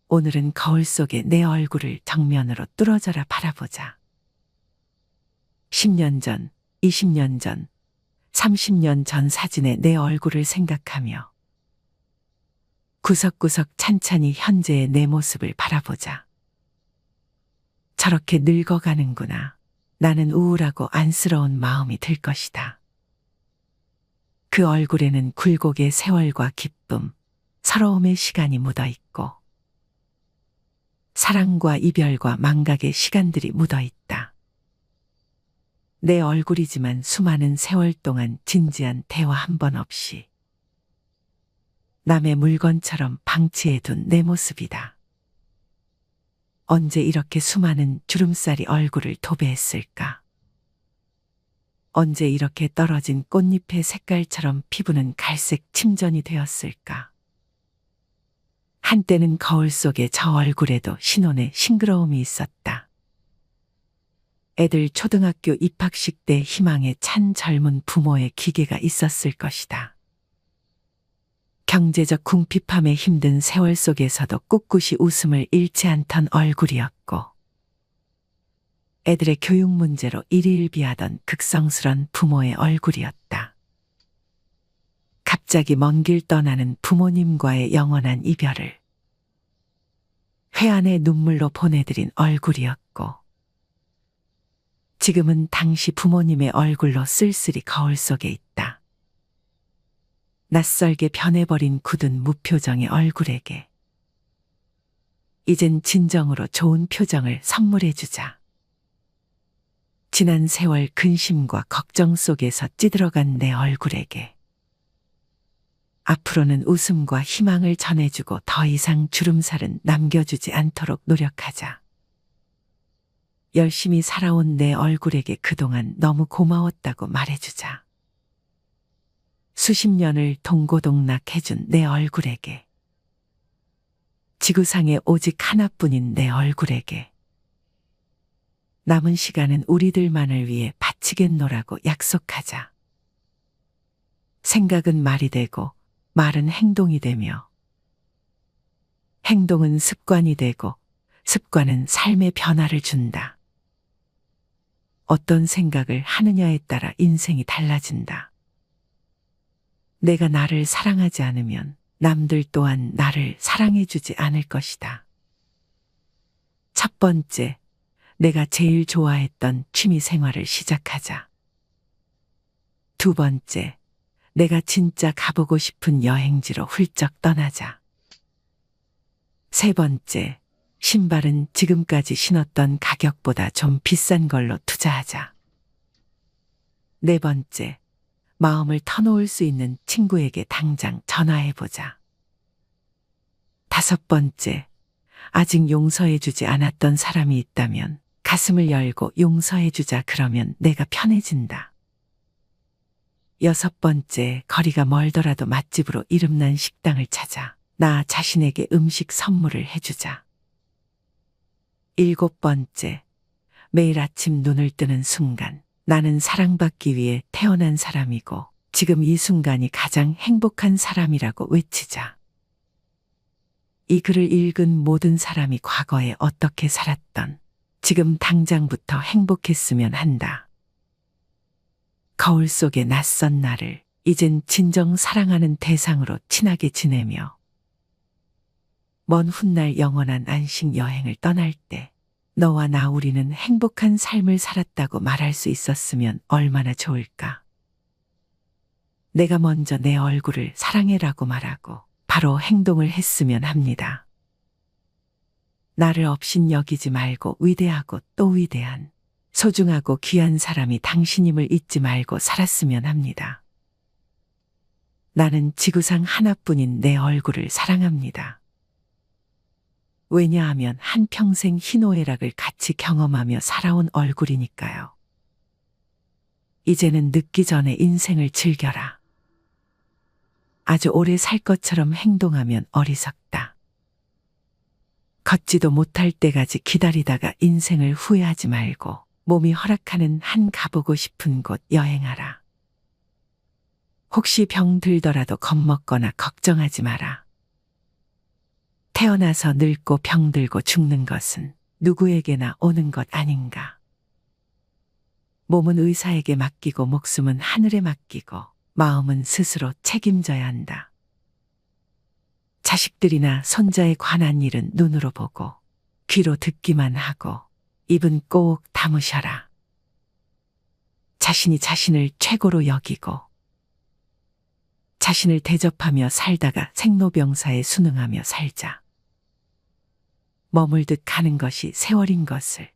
오늘은 거울 속에 내 얼굴을 정면으로 뚫어져라 바라보자. 10년 전, 20년 전, 30년 전 사진의 내 얼굴을 생각하며 구석구석 찬찬히 현재의 내 모습을 바라보자. 저렇게 늙어가는구나. 나는 우울하고 안쓰러운 마음이 들 것이다. 그 얼굴에는 굴곡의 세월과 기쁨, 서러움의 시간이 묻어 있고 사랑과 이별과 망각의 시간들이 묻어 있다. 내 얼굴이지만 수많은 세월 동안 진지한 대화 한 번 없이 남의 물건처럼 방치해둔 내 모습이다. 언제 이렇게 수많은 주름살이 얼굴을 도배했을까? 언제 이렇게 떨어진 꽃잎의 색깔처럼 피부는 갈색 침전이 되었을까? 한때는 거울 속의 저 얼굴에도 신혼의 싱그러움이 있었다. 애들 초등학교 입학식 때 희망에 찬 젊은 부모의 기계가 있었을 것이다. 경제적 궁핍함에 힘든 세월 속에서도 꿋꿋이 웃음을 잃지 않던 얼굴이었고 애들의 교육 문제로 일희일비하던 극성스런 부모의 얼굴이었다. 갑자기 먼 길 떠나는 부모님과의 영원한 이별을 회한의 눈물로 보내드린 얼굴이었고 지금은 당시 부모님의 얼굴로 쓸쓸히 거울 속에 있다. 낯설게 변해버린 굳은 무표정의 얼굴에게 이젠 진정으로 좋은 표정을 선물해주자. 지난 세월 근심과 걱정 속에서 찌들어간 내 얼굴에게 앞으로는 웃음과 희망을 전해주고 더 이상 주름살은 남겨주지 않도록 노력하자. 열심히 살아온 내 얼굴에게 그동안 너무 고마웠다고 말해주자. 수십 년을 동고동락해준 내 얼굴에게 지구상에 오직 하나뿐인 내 얼굴에게 남은 시간은 우리들만을 위해 바치겠노라고 약속하자. 생각은 말이 되고 말은 행동이 되며 행동은 습관이 되고 습관은 삶의 변화를 준다. 어떤 생각을 하느냐에 따라 인생이 달라진다. 내가 나를 사랑하지 않으면 남들 또한 나를 사랑해주지 않을 것이다. 첫 번째, 내가 제일 좋아했던 취미 생활을 시작하자. 두 번째, 내가 진짜 가보고 싶은 여행지로 훌쩍 떠나자. 세 번째, 신발은 지금까지 신었던 가격보다 좀 비싼 걸로 투자하자. 네 번째, 마음을 터놓을 수 있는 친구에게 당장 전화해보자. 다섯 번째, 아직 용서해주지 않았던 사람이 있다면 가슴을 열고 용서해주자. 그러면 내가 편해진다. 여섯 번째, 거리가 멀더라도 맛집으로 이름난 식당을 찾아 나 자신에게 음식 선물을 해주자. 일곱 번째, 매일 아침 눈을 뜨는 순간 나는 사랑받기 위해 태어난 사람이고 지금 이 순간이 가장 행복한 사람이라고 외치자. 이 글을 읽은 모든 사람이 과거에 어떻게 살았던 지금 당장부터 행복했으면 한다. 거울 속의 낯선 나를 이젠 진정 사랑하는 대상으로 친하게 지내며 먼 훗날 영원한 안식 여행을 떠날 때 너와 나 우리는 행복한 삶을 살았다고 말할 수 있었으면 얼마나 좋을까. 내가 먼저 내 얼굴을 사랑해라고 말하고 바로 행동을 했으면 합니다. 나를 없인 여기지 말고 위대하고 또 위대한 소중하고 귀한 사람이 당신임을 잊지 말고 살았으면 합니다. 나는 지구상 하나뿐인 내 얼굴을 사랑합니다. 왜냐하면 한평생 희노애락을 같이 경험하며 살아온 얼굴이니까요. 이제는 늦기 전에 인생을 즐겨라. 아주 오래 살 것처럼 행동하면 어리석다. 걷지도 못할 때까지 기다리다가 인생을 후회하지 말고 몸이 허락하는 한 가보고 싶은 곳 여행하라. 혹시 병 들더라도 겁먹거나 걱정하지 마라. 태어나서 늙고 병들고 죽는 것은 누구에게나 오는 것 아닌가. 몸은 의사에게 맡기고 목숨은 하늘에 맡기고 마음은 스스로 책임져야 한다. 자식들이나 손자에 관한 일은 눈으로 보고 귀로 듣기만 하고 입은 꼭 다무셔라. 자신이 자신을 최고로 여기고 자신을 대접하며 살다가 생로병사에 순응하며 살자. 머물듯 가는 것이 세월인 것을